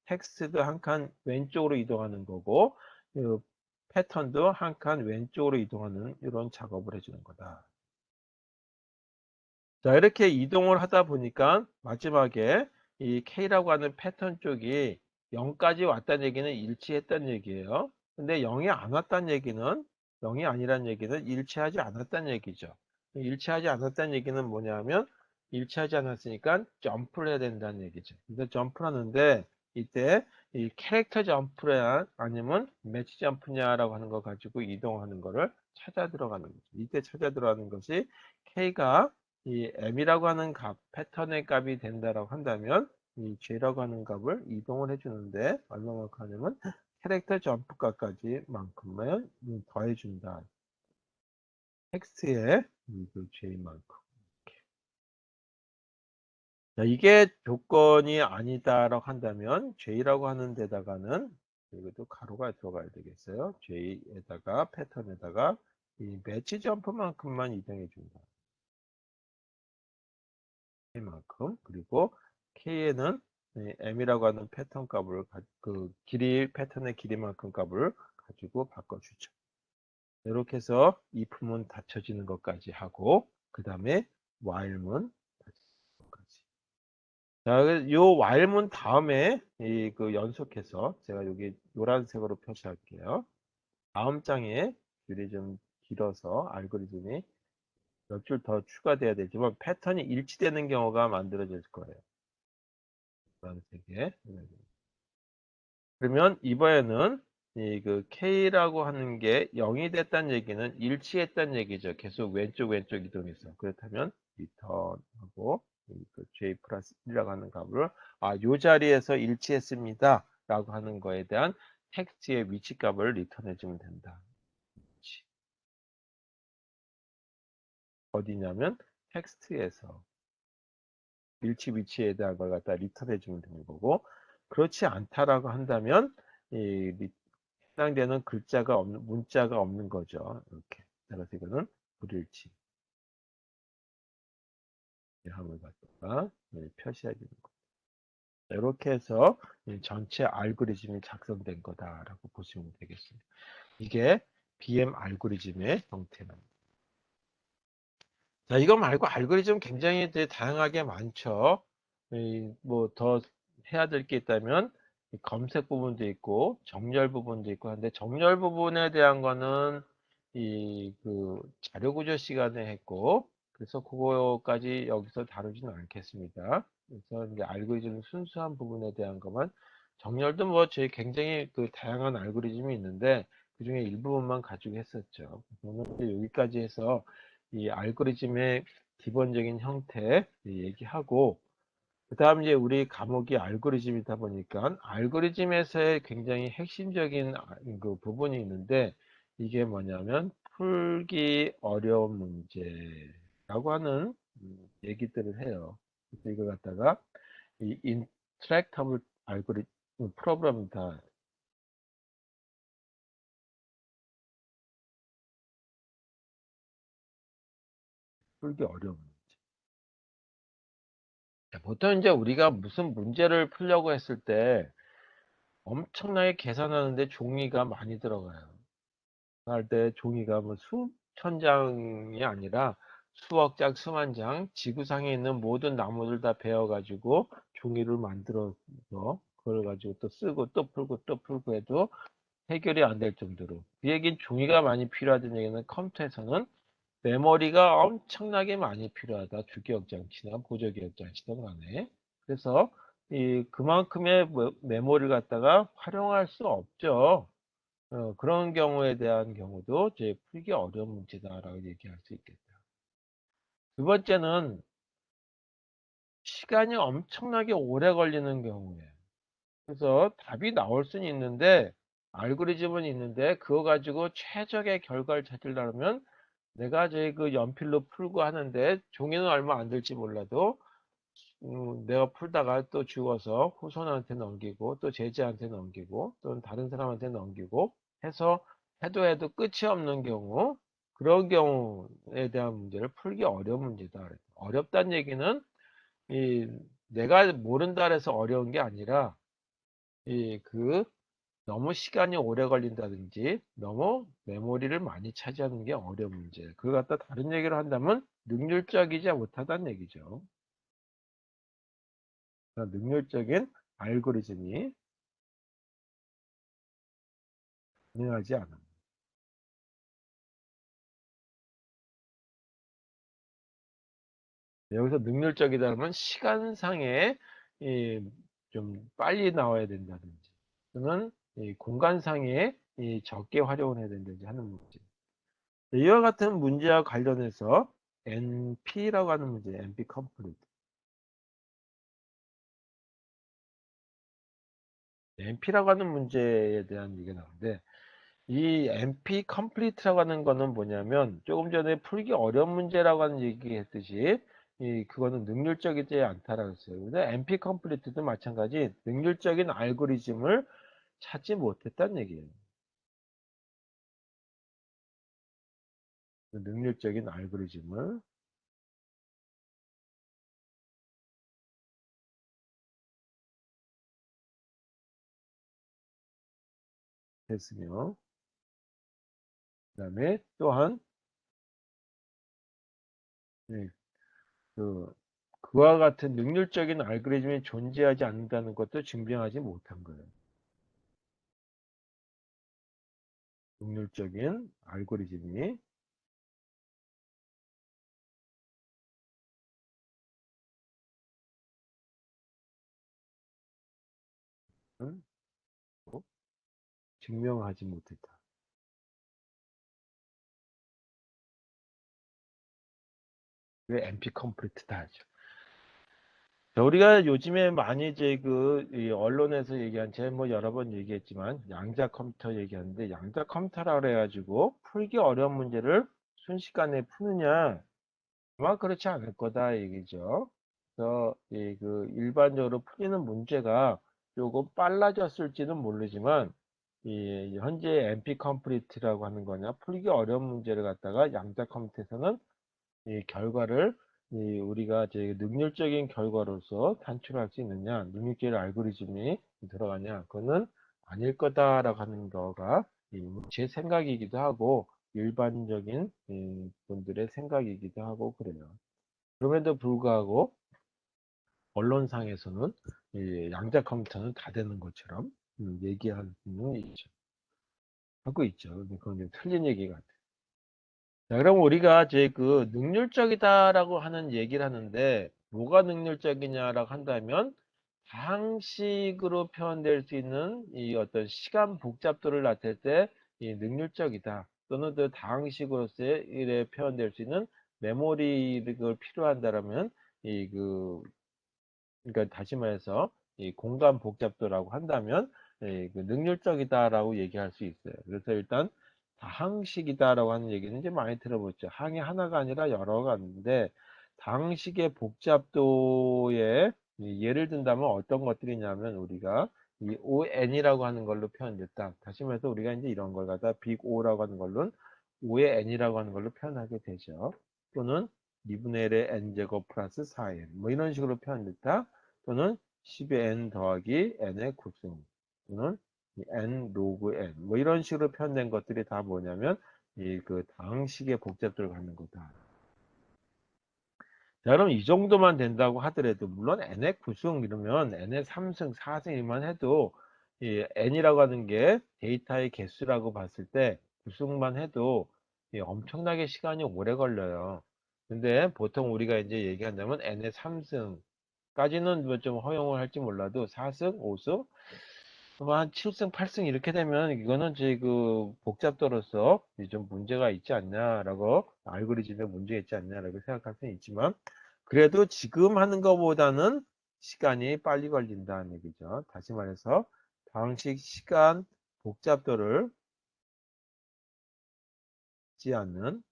텍스트도 한 칸 왼쪽으로 이동하는 거고 그 패턴도 한 칸 왼쪽으로 이동하는 이런 작업을 해주는 거다. 자, 이렇게 이동을 하다 보니까 마지막에 이 K라고 하는 패턴 쪽이 0까지 왔다는 얘기는 일치했다는 얘기예요. 근데 0이 안 왔다는 얘기는 0이 아니라는 얘기는 일치하지 않았다는 얘기죠. 일치하지 않았다는 얘기는 뭐냐면 일치하지 않았으니까 점프를 해야 된다는 얘기죠. 근데 점프를 하는데 이때 이 캐릭터 점프냐 아니면 매치 점프냐라고 하는 거 가지고 이동하는 거를 찾아 들어가는 거죠. 이때 찾아 들어가는 것이 K가 이 m이라고 하는 값, 패턴의 값이 된다라고 한다면 이 j라고 하는 값을 이동을 해주는데 얼마만큼 하냐면 캐릭터 점프 값까지 만큼만 더해준다. 텍스트에 그 j만큼. 자, 이게 조건이 아니다라고 한다면 j라고 하는 데다가는 이것도 가로가 들어가야 되겠어요. j에다가 패턴에다가 이 매치 점프만큼만 이동해 준다. 만큼 그리고 K에는 m이라고 하는 패턴 값을 그 길이 패턴의 길이만큼 값을 가지고 바꿔주죠. 이렇게 해서 if문 닫혀지는 것까지 하고 그 다음에 while문 닫혀지는 것까지. 자, 요 while문 다음에 그 연속해서 제가 여기 노란색으로 표시할게요. 다음 장에 줄이 좀 길어서 알고리즘이 몇 줄 더 추가돼야 되지만 패턴이 일치되는 경우가 만들어질 거예요. 노란색에. 그러면 이번에는 이 그 K라고 하는 게 0이 됐다는 얘기는 일치했다는 얘기죠. 계속 왼쪽 이동해서. 그렇다면 리턴하고 그 J 플러스 1이라고 하는 값을 요 자리에서 일치했습니다. 라고 하는 거에 대한 텍스트의 위치 값을 리턴해 주면 된다. 어디냐면 텍스트에서 일치 위치에 대한 걸 갖다 리턴해 주면 되는 거고 그렇지 않다라고 한다면 해당되는 글자가 없는 문자가 없는 거죠. 이렇게 따라서 이거는 불일치 함을 갖다가 표시해야 되는 거. 이렇게 해서 전체 알고리즘이 작성된 거다라고 보시면 되겠습니다. 이게 BM 알고리즘의 형태입니다. 자, 이거 말고 알고리즘 굉장히 다양하게 많죠. 뭐 더 해야 될 게 있다면 검색 부분도 있고 정렬 부분도 있고 한데 정렬 부분에 대한 거는 그 자료 구조 시간에 했고 그래서 그거까지 여기서 다루지는 않겠습니다. 그래서 이제 알고리즘 순수한 부분에 대한 것만 정렬도 뭐 저희 굉장히 그 다양한 알고리즘이 있는데 그 중에 일부분만 가지고 했었죠. 오늘 여기까지 해서 이 알고리즘의 기본적인 형태 얘기하고 그 다음 이제 우리 과목이 알고리즘이다 보니까 알고리즘에서의 굉장히 핵심적인 그 부분이 있는데 이게 뭐냐면 풀기 어려운 문제라고 하는 얘기들을 해요. 그래서 이걸 갖다가 이 인트랙터블 알고리즘 프로그램이다. 풀기 어려운 문제. 보통 이제 우리가 무슨 문제를 풀려고 했을 때 엄청나게 계산하는데 종이가 많이 들어가요. 할 때 종이가 뭐 수천 장이 아니라 수억 장, 수만 장, 지구상에 있는 모든 나무들 다 베어가지고 종이를 만들어서 그걸 가지고 또 쓰고 또 풀고 또 풀고 해도 해결이 안 될 정도로. 그 얘기는 종이가 많이 필요하다는 얘기는 컴퓨터에서는 메모리가 엄청나게 많이 필요하다. 주기억 장치나 보조기억 장치든 간에. 그래서 그만큼의 메모리를 갖다가 활용할 수 없죠. 그런 경우에 대한 경우도 이제 풀기 어려운 문제다라고 얘기할 수 있겠다. 두 번째는 시간이 엄청나게 오래 걸리는 경우에. 그래서 답이 나올 수는 있는데 알고리즘은 있는데 그거 가지고 최적의 결과를 찾으려면 내가 이제 그 연필로 풀고 하는데 종이는 얼마 안 들지 몰라도 내가 풀다가 또 죽어서 후손한테 넘기고 또 제자한테 넘기고 또는 다른 사람한테 넘기고 해서 해도 끝이 없는 경우 그런 경우에 대한 문제를 풀기 어려운 문제다. 어렵다는 얘기는 이 내가 모른다 해서 어려운 게 아니라 그 너무 시간이 오래 걸린다든지 너무 메모리를 많이 차지하는 게 어려운 문제. 그걸 갖다 다른 얘기를 한다면 능률적이지 못하다는 얘기죠. 능률적인 알고리즘이 가능하지 않아. 여기서 능률적이다면 시간상에 좀 빨리 나와야 된다든지 또는 공간상에 적게 활용을 해야 된다든지 하는 문제. 이와 같은 문제와 관련해서 NP라고 하는 문제, NP 컴플리트. NP라고 하는 문제에 대한 얘기가 나오는데 이 NP 컴플리트라고 하는 거는 뭐냐면 조금 전에 풀기 어려운 문제라고 하는 얘기 했듯이 그거는 능률적이지 않다라고 했어요. 근데 NP 컴플리트도 마찬가지 능률적인 알고리즘을 찾지 못했다는 얘기예요. 능률적인 알고리즘을 했으며 그다음에 또한 네, 그와 같은 능률적인 알고리즘이 존재하지 않는다는 것도 증명하지 못한 거예요. 능률적인 알고리즘이 증명하지 못했다. 그게 NP 컴플리트다 하죠. 자, 우리가 요즘에 많이 이제 이 언론에서 얘기한 제 뭐 여러 번 얘기했지만 양자 컴퓨터 얘기하는데 양자 컴퓨터라 그래가지고 풀기 어려운 문제를 순식간에 푸느냐 아마 그렇지 않을 거다 얘기죠. 그래서 일반적으로 풀리는 문제가 조금 빨라졌을지는 모르지만 이 현재 NP 컴플리트라고 하는 거냐 풀기 어려운 문제를 갖다가 양자 컴퓨터에서는 이 결과를 우리가 이제 능률적인 결과로서 산출할 수 있느냐, 능률적인 알고리즘이 들어가냐, 그거는 아닐 거다라고 하는 거가 제 생각이기도 하고 일반적인 분들의 생각이기도 하고 그래요. 그럼에도 불구하고 언론상에서는 이 양자 컴퓨터는 다 되는 것처럼 얘기하는 있죠. 하고 있죠. 근데 그건 좀 틀린 얘기 같아요. 자, 그럼 우리가 이제 능률적이다라고 하는 얘기를 하는데, 뭐가 능률적이냐라고 한다면, 다항식으로 표현될 수 있는 이 어떤 시간 복잡도를 나타낼 때, 이 능률적이다. 또는 그 다항식으로서의 이래 표현될 수 있는 메모리를 필요한다라면, 이 그러니까 다시 말해서 이 공간 복잡도라고 한다면 능률적이다라고 얘기할 수 있어요. 그래서 일단 다항식이다라고 하는 얘기는 이제 많이 들어보죠. 항이 하나가 아니라 여러가 있는데 다항식의 복잡도에 예를 든다면 어떤 것들이냐면 우리가 이 ON이라고 하는 걸로 표현됐다. 다시 말해서 우리가 이제 이런 걸 갖다 빅 O라고 하는 걸로 O의 N이라고 하는 걸로 표현하게 되죠. 또는 2분의 1의 n제곱 플러스 4n 뭐 이런 식으로 표현됐다. 또는 10의 n 더하기 n의 구승 또는 n 로그 n 뭐 이런 식으로 표현된 것들이 다 뭐냐면 다항식의 복잡도를 갖는 거다. 자, 그럼 이 정도만 된다고 하더라도 물론 n의 구승 이러면 n의 3승, 4승이만 해도 이 n이라고 하는 게 데이터의 개수라고 봤을 때 구승만 해도 엄청나게 시간이 오래 걸려요. 근데 보통 우리가 이제 얘기한다면 n의 3승까지는 뭐 좀 허용을 할지 몰라도 4승, 5승, 한 7승, 8승 이렇게 되면 이거는 제 복잡도로서 좀 문제가 있지 않냐라고 알고리즘에 문제가 있지 않냐라고 생각할 수는 있지만 그래도 지금 하는 것보다는 시간이 빨리 걸린다는 얘기죠. 다시 말해서 방식 시간 복잡도를 지 않는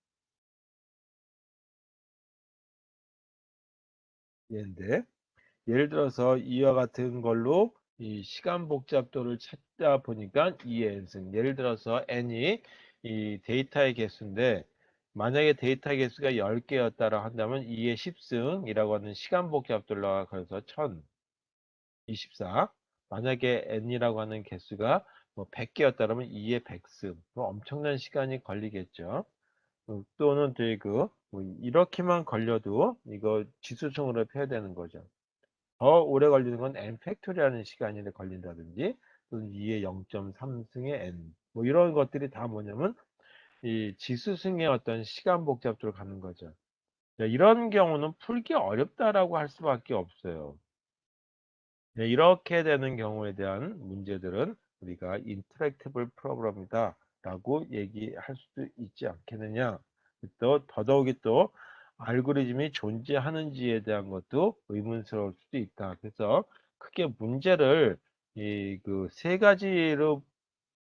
예인데 예를 들어서 이와 같은 걸로 이 시간 복잡도를 찾다 보니까 2의 n승. 예를 들어서 n이 이 데이터의 개수인데 만약에 데이터 개수가 10개였다고 한다면 2의 10승이라고 하는 시간 복잡도를 나가서 1024. 만약에 n이라고 하는 개수가 뭐 100개였다면 2의 100승. 뭐 엄청난 시간이 걸리겠죠. 또는 뭐 이렇게만 걸려도 이거 지수성으로 표현되는 거죠. 더 오래 걸리는 건 n 팩토리라는 시간이 걸린다든지 또는 2의 0.3승의 n 뭐 이런 것들이 다 뭐냐면 이 지수승의 어떤 시간 복잡도를 갖는 거죠. 자, 이런 경우는 풀기 어렵다라고 할 수밖에 없어요. 네, 이렇게 되는 경우에 대한 문제들은 우리가 인터랙티블 프로그램이다 라고 얘기할 수도 있지 않겠느냐. 또 더더욱이 또 알고리즘이 존재하는지에 대한 것도 의문스러울 수도 있다. 그래서 크게 문제를 세 가지로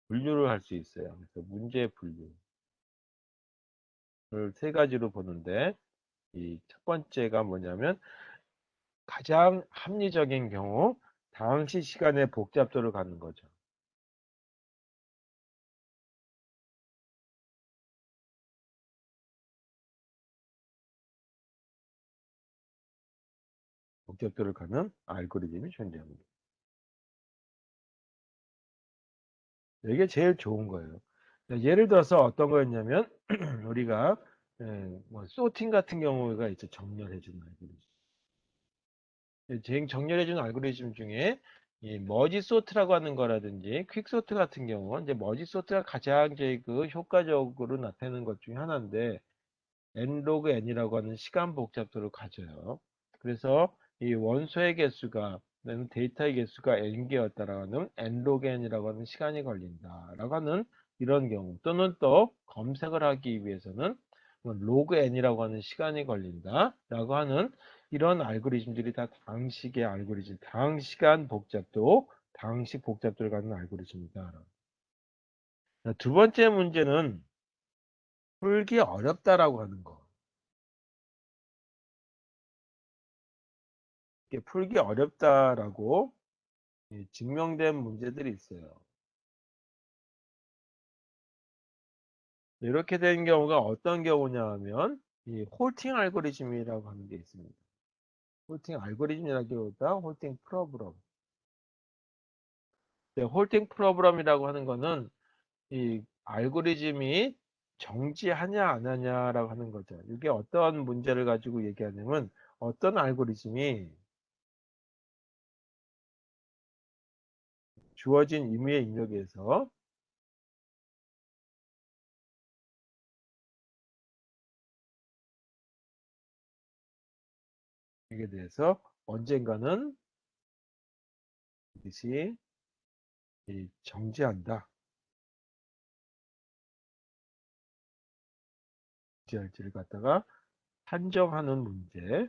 분류를 할 수 있어요. 그래서 문제 분류를 세 가지로 보는데 이 첫 번째가 뭐냐면 가장 합리적인 경우 당시 시간의 복잡도를 갖는 거죠. 복잡도를 가는 알고리즘이 존재합니다. 이게 제일 좋은 거예요. 자, 예를 들어서 어떤 거였냐면 우리가 뭐 소팅 같은 경우가 있죠. 정렬해주는 알고리즘. 정렬해주는 알고리즘 중에 이 머지 소트라고 하는 거라든지 퀵 소트 같은 경우, 이제 머지 소트가 가장 이제 그 효과적으로 나타내는 것 중에 하나인데 n 로그 n이라고 하는 시간 복잡도를 가져요. 그래서 이 원소의 개수가 데이터의 개수가 n개였다라고 하는 n 로그 n이라고 하는 시간이 걸린다라고 하는 이런 경우, 또는 또 검색을 하기 위해서는 뭐 로그 n이라고 하는 시간이 걸린다라고 하는 이런 알고리즘들이 다 당식의 알고리즘, 당시간 복잡도, 당식 복잡도를 갖는 알고리즘이다. 자, 두 번째 문제는 풀기 어렵다라고 하는 거. 이게 풀기 어렵다라고 증명된 문제들이 있어요. 이렇게 된 경우가 어떤 경우냐 하면 이 홀팅 알고리즘이라고 하는 게 있습니다. 홀팅 알고리즘이라기보다 홀팅 프로그램. 홀팅 프로그램이라고 하는 거는 이 알고리즘이 정지하냐 안 하냐라고 하는 거죠. 이게 어떤 문제를 가지고 얘기하냐면 어떤 알고리즘이 주어진 임의의 입력에서 이게 대해서 언젠가는 이것이 정지한다. 할지를 갖다가 판정하는 문제,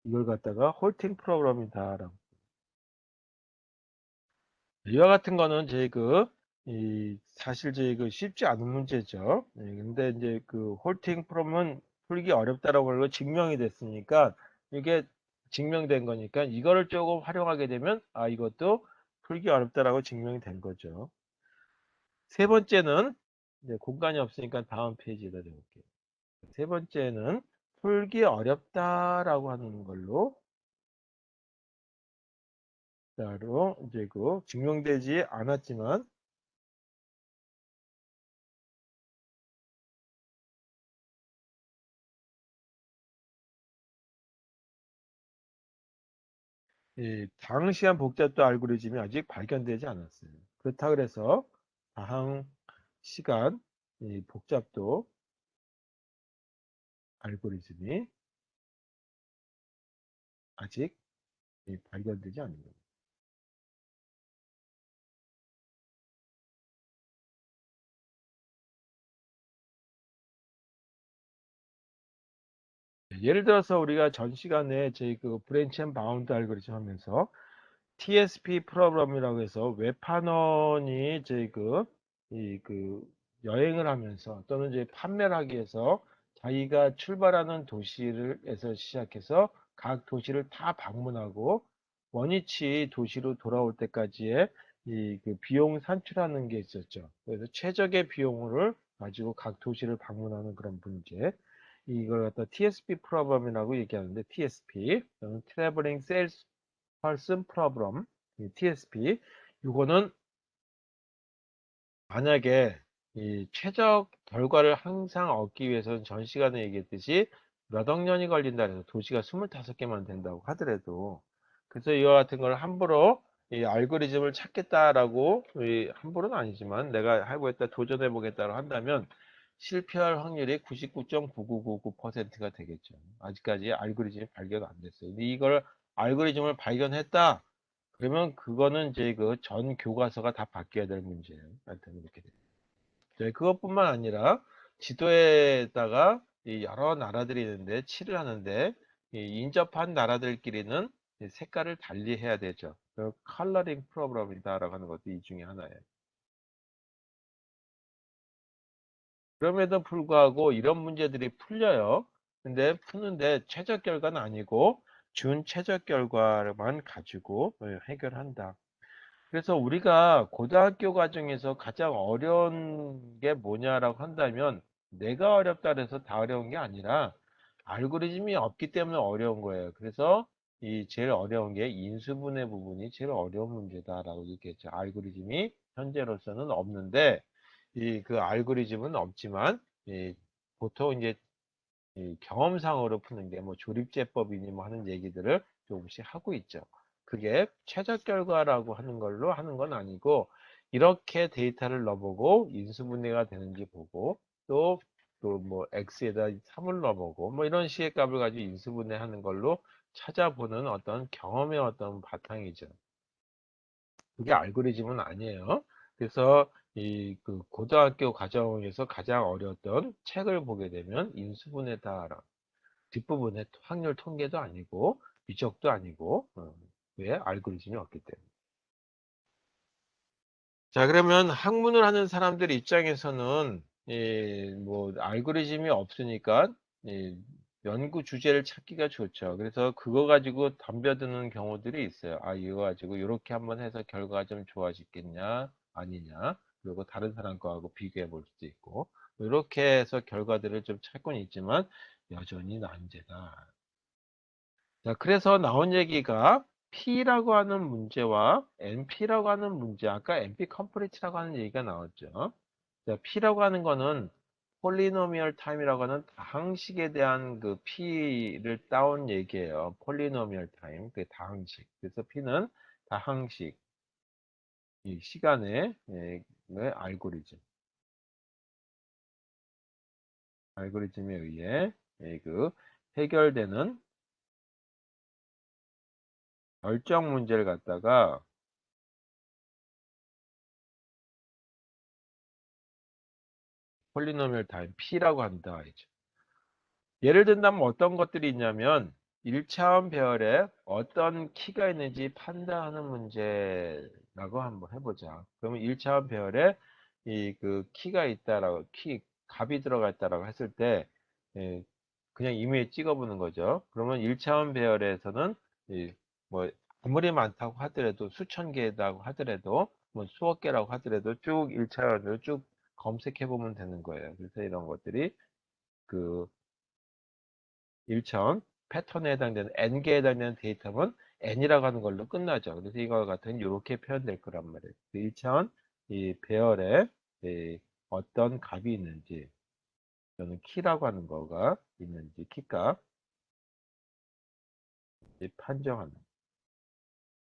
이걸 갖다가 홀팅 프로그램이다라고. 이와 같은 거는 사실 쉽지 않은 문제죠. 근데 이제 그 홀팅 프로그램은 풀기 어렵다라고 하는 거 증명이 됐으니까 이게 증명된 거니까 이거를 조금 활용하게 되면 이것도 풀기 어렵다라고 증명이 된 거죠. 세 번째는 이제 공간이 없으니까 다음 페이지에다 적을게요. 세 번째는 풀기 어렵다라고 하는 걸로 따로 이제 그 증명되지 않았지만 이 다항시간 복잡도 알고리즘이 아직 발견되지 않았어요. 그렇다 그래서 다항시간 복잡도 알고리즘이 아직 발견되지 않는 겁니다. 예를 들어서 우리가 전 시간에 저희 그 브랜치 앤 바운드 알고리즘 하면서 TSP 프로그램이라고 해서 웹판원이 여행을 하면서 또는 이제 판매를 하기 위해서 자기가 출발하는 도시에서 시작해서 각 도시를 다 방문하고 원위치 도시로 돌아올 때까지의 그 비용 산출하는 게 있었죠. 그래서 최적의 비용을 가지고 각 도시를 방문하는 그런 문제. 이걸 갖다 TSP 프로그램이라고 얘기하는데 TSP, Traveling Sales Person Problem, TSP. 이거는 만약에 이 최적 결과를 항상 얻기 위해서는 전 시간에 얘기했듯이 몇 억 년이 걸린다 해서 도시가 25개만 된다고 하더라도, 그래서 이와 같은 걸 함부로 이 알고리즘을 찾겠다라고, 함부로는 아니지만 내가 해보겠다, 도전해 보겠다고 한다면 실패할 확률이 99.9999%가 되겠죠. 아직까지 알고리즘이 발견 안 됐어요. 근데 이걸 알고리즘을 발견했다 그러면 그거는 이제 그 전 교과서가 다 바뀌어야 될 문제예요. 하여튼 이렇게 돼요. 그것뿐만 아니라 지도에다가 이 여러 나라들이 있는데 칠을 하는데 이 인접한 나라들끼리는 색깔을 달리 해야 되죠. 그 컬러링 프로그램이다라고 하는 것도 이 중에 하나예요. 그럼에도 불구하고 이런 문제들이 풀려요. 근데 푸는데 최적 결과는 아니고 준 최적 결과만 가지고 해결한다. 그래서 우리가 고등학교 과정에서 가장 어려운 게 뭐냐라고 한다면 내가 어렵다 그래서 다 어려운 게 아니라 알고리즘이 없기 때문에 어려운 거예요. 그래서 이 제일 어려운 게 인수분해 부분이 제일 어려운 문제다라고 얘기했죠. 알고리즘이 현재로서는 없는데 그 알고리즘은 없지만, 보통 이제 이 경험상으로 푸는 게 뭐 조립제법이니 뭐 하는 얘기들을 조금씩 하고 있죠. 그게 최적 결과라고 하는 걸로 하는 건 아니고, 이렇게 데이터를 넣어보고 인수분해가 되는지 보고, 또 뭐 x에다 3을 넣어보고 뭐 이런 식의 값을 가지고 인수분해하는 걸로 찾아보는 어떤 경험의 어떤 바탕이죠. 그게 알고리즘은 아니에요. 그래서 그 고등학교 과정에서 가장 어려웠던 책을 보게 되면 인수분해 다 알아. 뒷부분에 확률 통계도 아니고 미적도 아니고, 왜? 알고리즘이 없기 때문에. 자, 그러면 학문을 하는 사람들 입장에서는 뭐 알고리즘이 없으니까 연구 주제를 찾기가 좋죠. 그래서 그거 가지고 덤벼드는 경우들이 있어요. 아, 이거 가지고 이렇게 한번 해서 결과가 좀 좋아지겠냐 아니냐, 그리고 다른 사람 거하고 비교해 볼 수도 있고, 이렇게 해서 결과들을 좀 찾고는 있지만 여전히 난제다. 자, 그래서 나온 얘기가 P라고 하는 문제와 NP라고 하는 문제, 아까 NP 컴플리트라고 하는 얘기가 나왔죠. 자, P라고 하는 거는 폴리노미얼 타임이라고 하는 다항식에 대한 그 P를 따온 얘기예요. 폴리노미얼 타임, 그 다항식. 그래서 P는 다항식, 이 시간의 알고리즘, 알고리즘에 의해 그 해결되는 결정 문제를 갖다가 폴리노미얼 타임 P라고 한다 이죠. 예를 든다면 어떤 것들이 있냐면 1차원 배열에 어떤 키가 있는지 판단하는 문제라고 한번 해보자. 그러면 1차원 배열에 그 키가 있다라고, 값이 들어가 있다라고 했을 때 예, 그냥 이미지 찍어보는 거죠. 그러면 1차원 배열에서는 뭐 아무리 많다고 하더라도 수천 개라고 하더라도 뭐 수억 개라고 하더라도 쭉 1차원으로 쭉 검색해 보면 되는 거예요. 그래서 이런 것들이 그 1천 패턴에 해당되는 n개에 해당되는 데이터면 n이라고 하는 걸로 끝나죠. 그래서 이거 같은 이렇게 표현될 거란 말이에요. 1천 이 배열에 어떤 값이 있는지, 저는 키라고 하는 거가 있는지, 키값 판정하는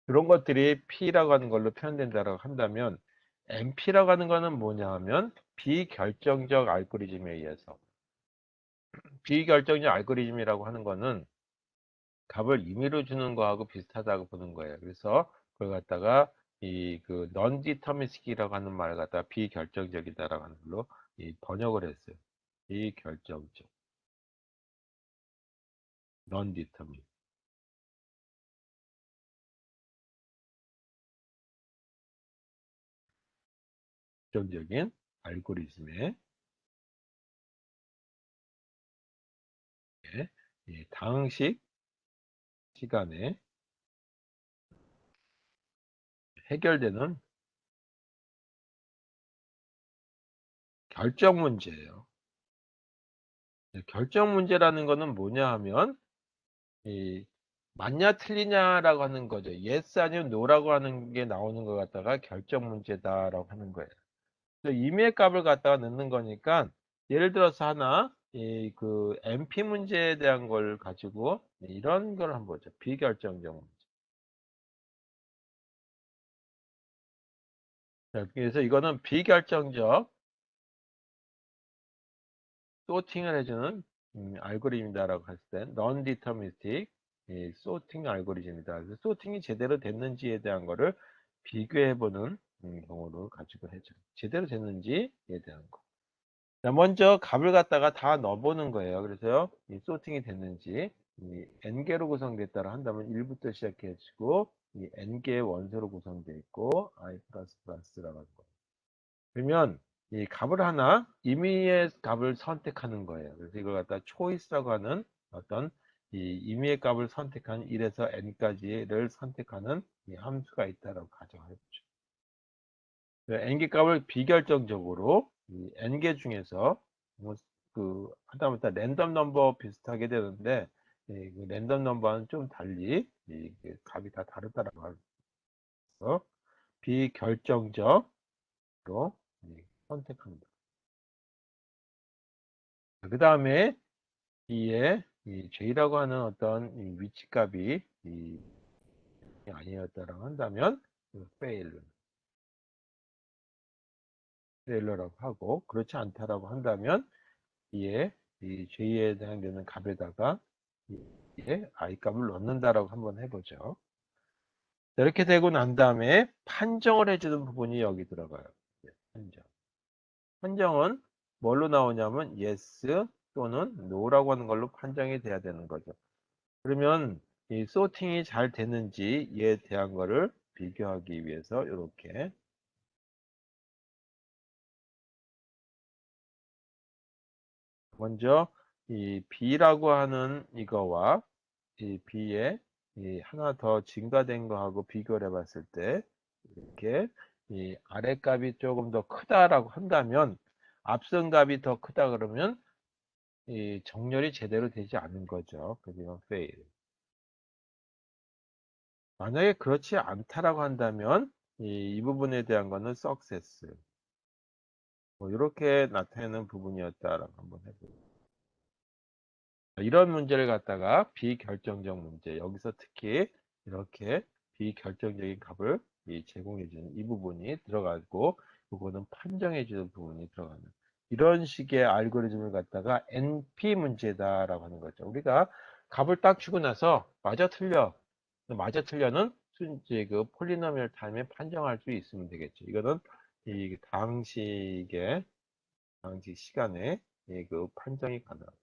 그런 것들이 P라고 하는 걸로 표현된다고 한다면, NP라고 하는 거는 뭐냐 하면 비결정적 알고리즘에 의해서, 비결정적 알고리즘이라고 하는 거는 값을 임의로 주는 거하고 비슷하다고 보는 거예요. 그래서 그걸 갖다가 그 non-deterministic이라고 하는 말을 갖다가 비결정적이다라고 하는 걸로 번역을 했어요. 비결정적, non-deterministic, 결정적인 알고리즘의 당식 시간에 해결되는 결정 문제예요. 결정 문제라는 거는 뭐냐 하면 이 맞냐 틀리냐라고 하는 거죠. yes 아니면 no라고 하는 게 나오는 것 갖다가 결정 문제다라고 하는 거예요. 임의의 값을 갖다가 넣는 거니까, 예를 들어서 하나 그 NP 문제에 대한 걸 가지고 이런 걸 한번 보죠. 비결정적 문제. 자, 그래서 이거는 비결정적 소팅을 해주는 알고리즘이다라고 했을 때 non-deterministic 소팅 알고리즘이다. 그래서 소팅이 제대로 됐는지에 대한 거를 비교해보는 경우를 가지고 해죠. 제대로 됐는지에 대한 거. 자, 먼저 값을 갖다가 다 넣어보는 거예요. 그래서요, 이 소팅이 됐는지, 이 n개로 구성됐다라 한다면 1부터 시작해가지고, 이 n개의 원소로 구성되어 있고, i 플러스 플러스라고 하는 거예요. 그러면 이 값을 하나, 임의의 값을 선택하는 거예요. 그래서 이걸 갖다 초이스라고 하는 어떤 이 임의의 값을 선택한 1에서 n까지를 선택하는 이 함수가 있다라고 가정해보죠. n개 값을 비결정적으로 이 n개 중에서 뭐 하다못해 랜덤 넘버 비슷하게 되는데, 그 랜덤 넘버는 좀 달리 그 값이 다 다르다라고 해서 비결정적으로 선택합니다. 그 다음에 이에 이 J라고 하는 어떤 이 위치값이 이 아니었다라고 한다면 페일러라고 하고, 그렇지 않다라고 한다면 이에 이 J에 해당되는 값에다가 이에 I 값을 넣는다라고 한번 해보죠. 이렇게 되고 난 다음에 판정을 해주는 부분이 여기 들어가요. 판정. 판정은 뭘로 나오냐면 yes 또는 no라고 하는 걸로 판정이 돼야 되는 거죠. 그러면 이 소팅이 잘 되는지에 대한 거를 비교하기 위해서 이렇게 먼저 이 B라고 하는 이거와 이 B에 이 하나 더 증가된 거하고 비교를 해봤을 때 이렇게 이 아래 값이 조금 더 크다라고 한다면, 앞선 값이 더 크다 그러면 이 정렬이 제대로 되지 않은 거죠. 그러면 fail. 만약에 그렇지 않다라고 한다면 이 부분에 대한 거는 success. 뭐 이렇게 나타내는 부분이었다라고 한번 해보죠. 이런 문제를 갖다가 비결정적 문제, 여기서 특히 이렇게 비결정적인 값을 제공해주는 이 부분이 들어가고, 그거는 판정해주는 부분이 들어가는 이런 식의 알고리즘을 갖다가 NP 문제다라고 하는 거죠. 우리가 값을 딱 주고 나서 맞아 틀려, 맞아 틀려는 이제 그 폴리노미얼 타임에 판정할 수 있으면 되겠죠. 이거는 이 당시 시간에 그 판정이 가능합니다.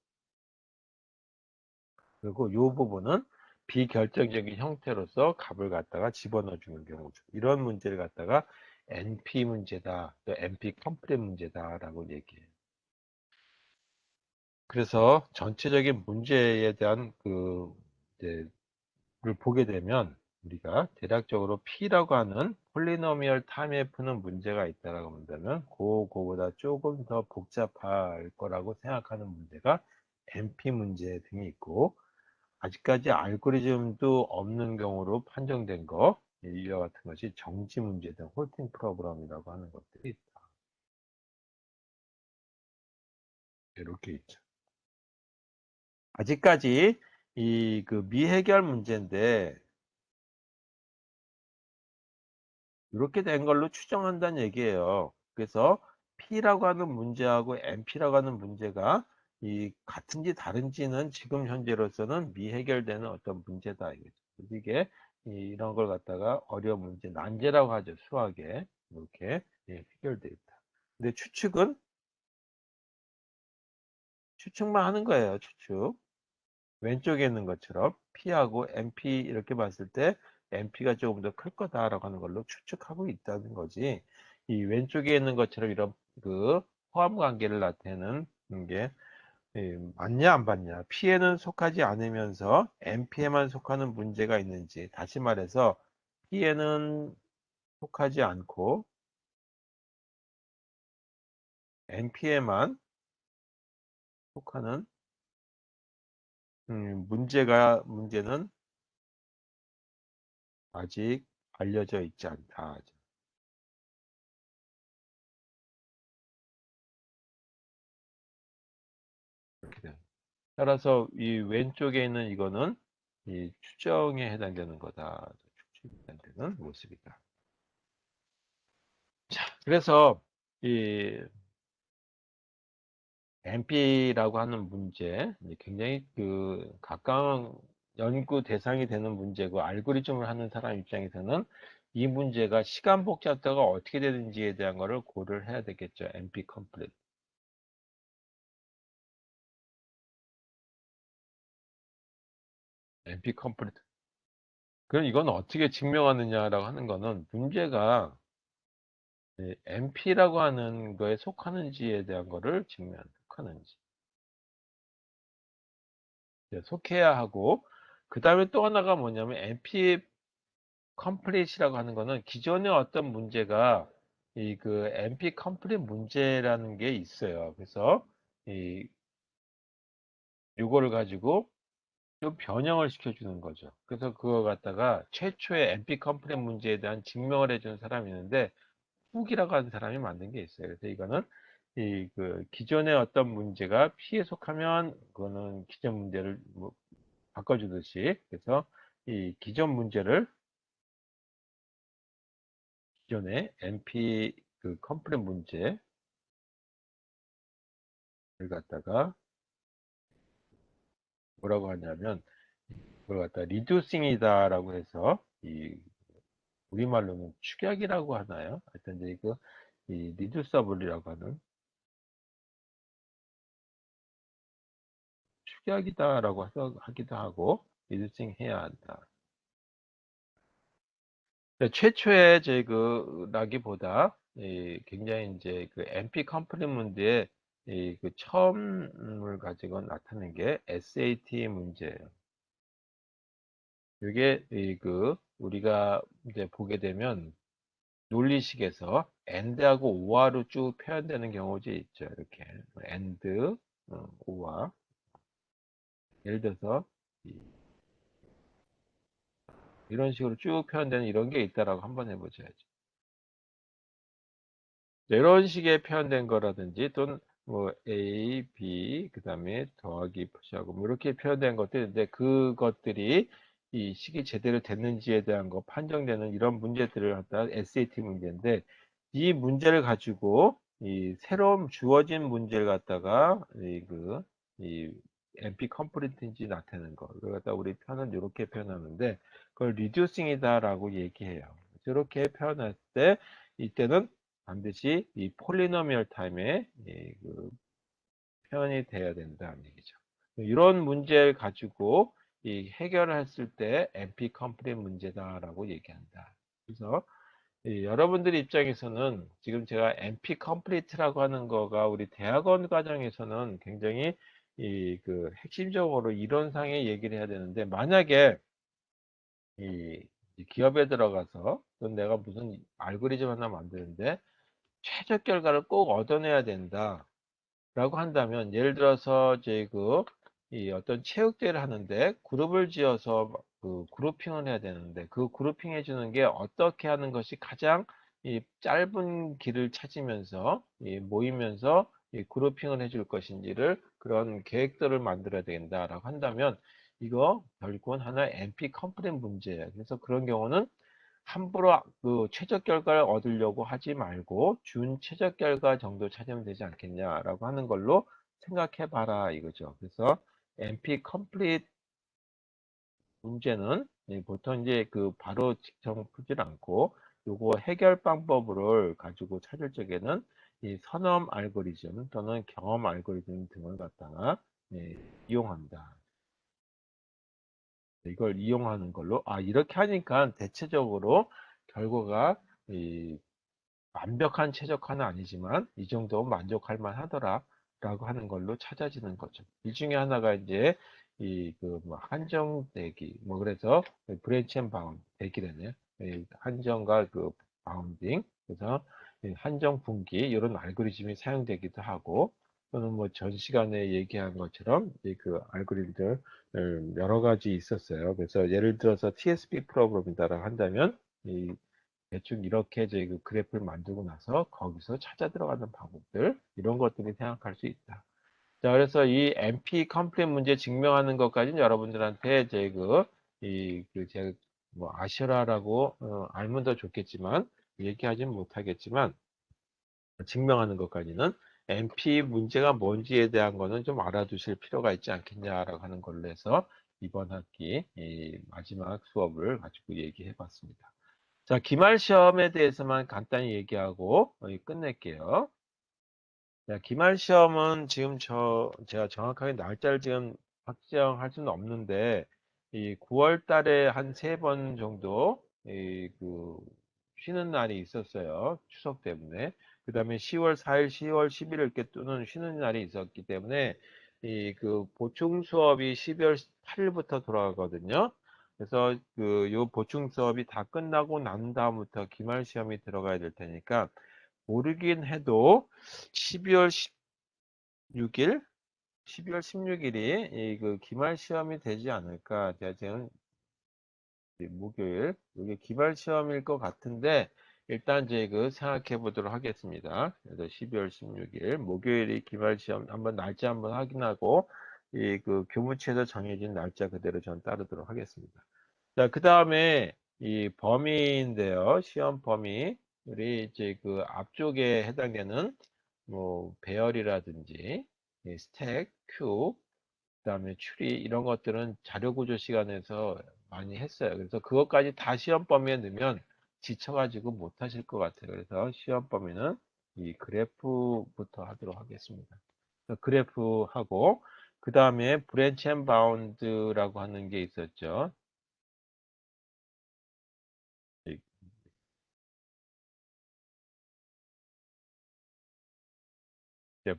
그리고 이 부분은 비결정적인 형태로서 값을 갖다가 집어넣어 주는 경우죠. 이런 문제를 갖다가 NP 문제다, 또 NP 컴플릿 문제다라고 얘기해요. 그래서 전체적인 문제에 대한 를 보게 되면 우리가 대략적으로 P라고 하는 폴리노미얼 타임에 푸는 문제가 있다라고 한다면 그거보다 조금 더 복잡할 거라고 생각하는 문제가 NP 문제 등이 있고, 아직까지 알고리즘도 없는 경우로 판정된 거, 이와 같은 것이 정지 문제 등 홀팅 프로그램이라고 하는 것들이 있다. 이렇게 있죠. 아직까지 이 그 미해결 문제인데 이렇게 된 걸로 추정한다는 얘기예요. 그래서 P라고 하는 문제하고 NP라고 하는 문제가 이 같은지 다른지는 지금 현재로서는 미해결되는 어떤 문제다 이거죠. 이게 이런 걸 갖다가 어려운 문제, 난제라고 하죠. 수학에 이렇게 해결되어 있다. 근데 추측만 하는 거예요. 추측. 왼쪽에 있는 것처럼 P하고 NP 이렇게 봤을 때 NP가 조금 더 클 거다라고 하는 걸로 추측하고 있다는 거지. 이 왼쪽에 있는 것처럼 이런 그 호환 관계를 나타내는 게 맞냐 안 맞냐, P에는 속하지 않으면서 NP에만 속하는 문제가 있는지, 다시 말해서 P에는 속하지 않고 NP에만 속하는 문제는 아직 알려져 있지 않다. 이렇게 돼요. 따라서 이 왼쪽에 있는 이거는 이 추정에 해당되는 거다. 추정에 해당되는 모습이다. 자, 그래서 이 MP라고 하는 문제, 굉장히 그 가까운 연구 대상이 되는 문제고, 알고리즘을 하는 사람 입장에서는 이 문제가 시간 복잡도가 어떻게 되는지에 대한 거를 고려를 해야 되겠죠. MP 컴플릿. MP 컴플릿. 그럼 이건 어떻게 증명하느냐라고 하는 거는 문제가 MP라고 하는 거에 속하는지에 대한 거를 증명하는, 속하는지. 속해야 하고, 그 다음에 또 하나가 뭐냐면 MP 컴플릿이라고 하는 거는 기존의 어떤 문제가 이 그 MP 컴플릿 문제라는 게 있어요. 그래서 이 요거를 가지고 좀 변형을 시켜주는 거죠. 그래서 그거 갖다가 최초의 MP 컴플릿 문제에 대한 증명을 해주는 사람이 있는데, 훅이라고 하는 사람이 만든 게 있어요. 그래서 이거는 기존의 어떤 문제가 P에 속하면 그거는 기존 문제를 뭐 바꿔주듯이, 그래서 이 기존의 NP 컴플릿 문제를 갖다가 뭐라고 하냐면, 그걸 갖다 리듀싱이다라고 해서, 우리말로는 축약이라고 하나요? 하여튼 이제 이 리듀서블이라고 하는 축약이다라고 하기도 하고, 리듀싱 해야 한다. 최초의 라기보다 굉장히 이제 MP 컴플릿 문제의 처음을 가지고 나타낸 게 SAT 문제예요. 이게 우리가 이제 보게 되면 논리식에서 AND하고 OR로 쭉 표현되는 경우도 있죠. 이렇게 AND, OR. 예를 들어서 이런 식으로 쭉 표현되는 이런 게 있다라고 한번 해보셔야죠. 이런 식의 표현된 거라든지 또는 뭐 A, B, 그 다음에 더하기 푸시하고 뭐 이렇게 표현된 것들인데, 그것들이 이 식이 제대로 됐는지에 대한 거 판정되는 이런 문제들을 갖다 SAT 문제인데, 이 문제를 가지고 이 새로운 주어진 문제를 갖다가 이 NP 컴플리트인지 나타내는 거, 그걸 갖다 우리 표현은 이렇게 표현하는데, 그걸 리듀싱이다라고 얘기해요. 이렇게 표현할 때 이때는 반드시 이 폴리노미얼 타임에 표현이 돼야 된다는 얘기죠. 이런 문제를 가지고 해결을 했을 때 NP 컴플릿 문제다라고 얘기한다. 그래서 여러분들 입장에서는 지금 제가 NP 컴플리트라고 하는 거가 우리 대학원 과정에서는 굉장히 핵심적으로 이론상의 얘기를 해야 되는데, 만약에 이 기업에 들어가서 또 내가 무슨 알고리즘 하나 만드는데 최적 결과를 꼭 얻어내야 된다 라고 한다면, 예를 들어서 이 어떤 체육대회를 하는데 그룹을 지어서 그룹핑을 해야 되는데, 그 그룹핑 해주는 게 어떻게 하는 것이 가장 이 짧은 길을 찾으면서 모이면서 그룹핑을 해줄 것인지를, 그런 계획들을 만들어야 된다라고 한다면, 이거 결국은 하나의 NP 컴플릿 문제예요. 그래서 그런 경우는 함부로 최적 결과를 얻으려고 하지 말고 준 최적 결과 정도 찾으면 되지 않겠냐라고 하는 걸로 생각해 봐라 이거죠. 그래서 NP 컴플릿 문제는 보통 이제 바로 직접 풀질 않고, 요거 해결 방법을 가지고 찾을 적에는 이 선엄 알고리즘 또는 경험 알고리즘 등을 갖다가 이용한다. 이걸 이용하는 걸로, 이렇게 하니까 대체적으로 결과가 완벽한 최적화는 아니지만 이 정도 만족할 만하더라 라고 하는 걸로 찾아지는 거죠. 이 중에 하나가 이제 뭐 한정 대기, 뭐 그래서 브랜치 앤 바운드 대기라네요. 한정과 바운딩, 그래서 한정 분기 이런 알고리즘이 사용되기도 하고, 또는 뭐 전 시간에 얘기한 것처럼 알고리즘들 여러 가지 있었어요. 그래서 예를 들어서 TSP 프로그램이다라고 한다면, 대충 이렇게 그래프를 만들고 나서 거기서 찾아 들어가는 방법들, 이런 것들이 생각할 수 있다. 자, 그래서 이 NP 컴플릿 문제 증명하는 것까지는 여러분들한테 제가 뭐 아셔라라고 알면 더 좋겠지만 얘기하지는 못하겠지만, 증명하는 것까지는 NP 문제가 뭔지에 대한 거는 좀 알아두실 필요가 있지 않겠냐라고 하는 걸로 해서 이번 학기 마지막 수업을 가지고 얘기해 봤습니다. 자, 기말 시험에 대해서만 간단히 얘기하고 끝낼게요. 자, 기말 시험은 지금 제가 정확하게 날짜를 지금 확정할 수는 없는데, 이 9월 달에 한 3번 정도 쉬는 날이 있었어요. 추석 때문에. 그 다음에 10월 4일, 10월 11일 이렇게 또는 쉬는 날이 있었기 때문에 보충 수업이 12월 8일부터 돌아가거든요. 그래서 요 보충 수업이 다 끝나고 난 다음부터 기말 시험이 들어가야 될 테니까, 모르긴 해도 12월 16일, 12월 16일이 기말 시험이 되지 않을까. 제가 지금 목요일, 이게 기말 시험일 것 같은데, 일단 이제 생각해 보도록 하겠습니다. 그래서 12월 16일 목요일이 기말 시험 한번 날짜 한번 확인하고 교무처에서 정해진 날짜 그대로 전 따르도록 하겠습니다. 자, 그 다음에 이 범위인데요. 시험 범위. 우리 이제 앞쪽에 해당되는 뭐 배열이라든지 스택, 큐, 그다음에 추리 이런 것들은 자료 구조 시간에서 많이 했어요. 그래서 그것까지 다 시험 범위에 넣으면 지쳐가지고 못 하실 것 같아요. 그래서 시험 범위는 이 그래프부터 하도록 하겠습니다. 그래프 하고 그 다음에 브랜치 앤 바운드라고 하는 게 있었죠.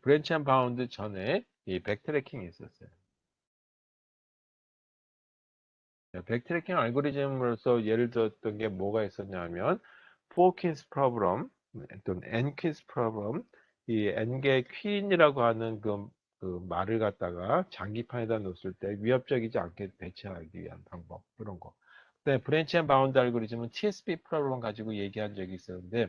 브랜치 앤 바운드 전에 이 백트래킹이 있었어요. 백트래킹 알고리즘으로서 예를 들었던 게 뭐가 있었냐면 포킨스 프로블럼 또는 엔퀴스 프로블럼 이 n개 퀸이라고 하는 그 말을 갖다가 장기판에다 놓았을 때 위협적이지 않게 배치하기 위한 방법 그런 거. 근데 브랜치 앤 바운드 알고리즘은 TSP 프로블럼 가지고 얘기한 적이 있었는데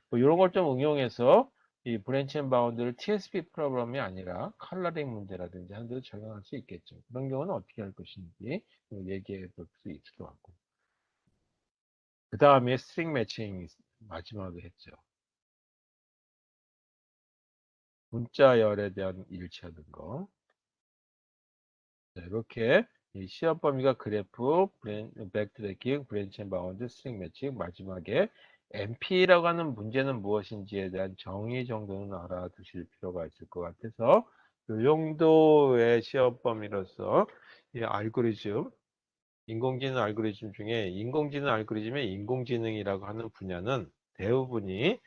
뭐 이런 걸 좀 응용해서 이 브랜치 앤 바운드를 TSP 프로그램이 아니라 컬러링 문제라든지 하는 데도 적용할 수 있겠죠. 그런 경우는 어떻게 할 것인지 얘기해 볼 수 있을 것 같고. 그 다음에 스트링 매칭 마지막에 했죠. 문자열에 대한 일치하는 거. 자, 이렇게 이 시험 범위가 그래프, 백트래킹, 브랜치 앤 바운드, 스트링 매칭, 마지막에 NP라고 하는 문제는 무엇인지에 대한 정의 정도는 알아두실 필요가 있을 것 같아서 이 정도의 시험 범위로서 이 알고리즘, 인공지능 알고리즘 중에 인공지능 알고리즘의 인공지능이라고 하는 분야는 대부분이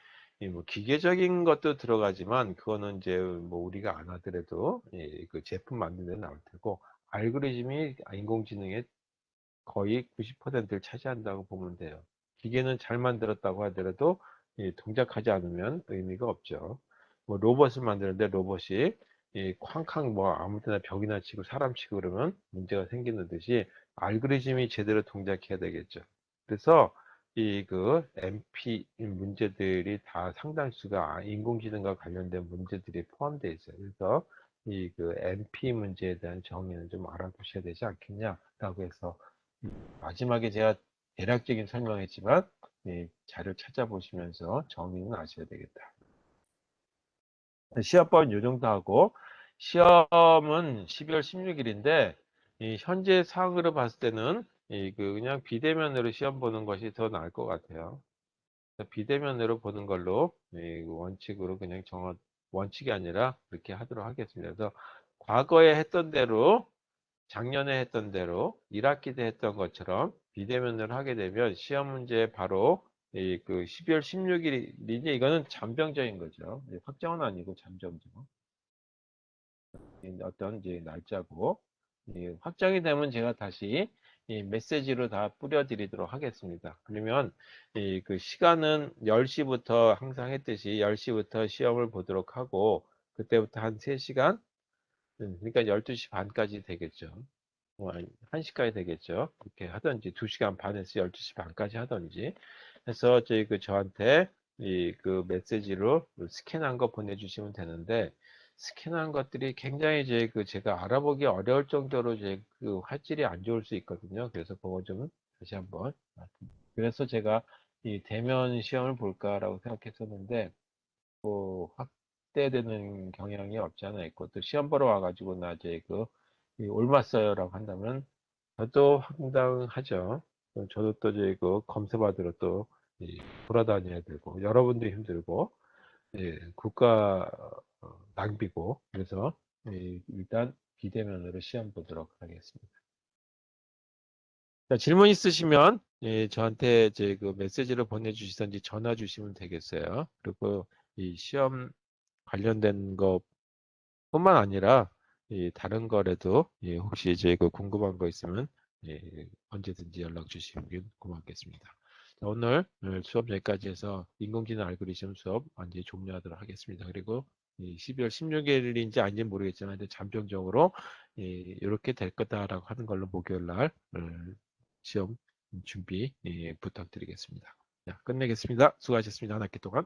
이뭐 기계적인 것도 들어가지만 그거는 이제 뭐 우리가 안 하더라도 그 제품 만드는 데 나올 테고 알고리즘이 인공지능의 거의 90%를 차지한다고 보면 돼요. 기계는 잘 만들었다고 하더라도 동작하지 않으면 의미가 없죠. 뭐 로봇을 만드는데 로봇이 쾅쾅 뭐 아무 데나 벽이나 치고 사람 치고 그러면 문제가 생기는 듯이 알고리즘이 제대로 동작해야 되겠죠. 그래서 MP 문제들이 다 상당수가 인공지능과 관련된 문제들이 포함되어 있어요. 그래서 MP 문제에 대한 정의는 좀 알아두셔야 되지 않겠냐라고 해서 마지막에 제가 대략적인 설명했지만 자료 찾아보시면서 정의는 아셔야 되겠다. 시합법은 요 정도 하고 시험은 12월 16일인데 현재 상황으로 봤을 때는 그냥 비대면으로 시험 보는 것이 더 나을 것 같아요. 비대면으로 보는 걸로 원칙으로 그냥 원칙이 아니라 그렇게 하도록 하겠습니다. 그래서 과거에 했던 대로 작년에 했던 대로 1학기 때 했던 것처럼 비대면을 하게 되면 시험 문제 바로 12월 16일이니 이거는 잠정적인 거죠. 확정은 아니고 잠정적. 어떤 이제 날짜고 확정이 되면 제가 다시 메시지로 다 뿌려드리도록 하겠습니다. 그러면 그 시간은 10시부터 항상 했듯이 10시부터 시험을 보도록 하고 그때부터 한 3시간 그러니까 12시 반까지 되겠죠. 뭐 1시까지 되겠죠. 그렇게 하든지 2시간 반에서 12시 반까지 하든지 해서 저한테 메시지로 스캔한 거 보내주시면 되는데 스캔한 것들이 굉장히 제가 알아보기 어려울 정도로 화질이 안 좋을 수 있거든요. 그래서 그거 좀 다시 한번 그래서 제가 이 대면 시험을 볼까라고 생각했었는데 뭐 확대되는 경향이 없지 않아 있고 또 시험 보러 와가지고 나 이 옮았어요라고 한다면 저도 황당하죠. 저도 또 검사받으러 또 돌아다녀야 되고 여러분도 힘들고 국가 낭비고 그래서 일단 비대면으로 시험 보도록 하겠습니다. 자, 질문 있으시면 저한테 메시지를 보내주시든지 전화 주시면 되겠어요. 그리고 이 시험 관련된 것뿐만 아니라 다른 거라도 혹시 궁금한 거 있으면 언제든지 연락 주시면 고맙겠습니다. 자, 오늘 수업 여기까지 해서 인공지능 알고리즘 수업 완전히 종료하도록 하겠습니다. 그리고 12월 16일인지 아닌지 모르겠지만 잠정적으로 이렇게 될 거다라고 하는 걸로 목요일 날 시험 준비 부탁드리겠습니다. 자, 끝내겠습니다. 수고하셨습니다. 한 학기 동안.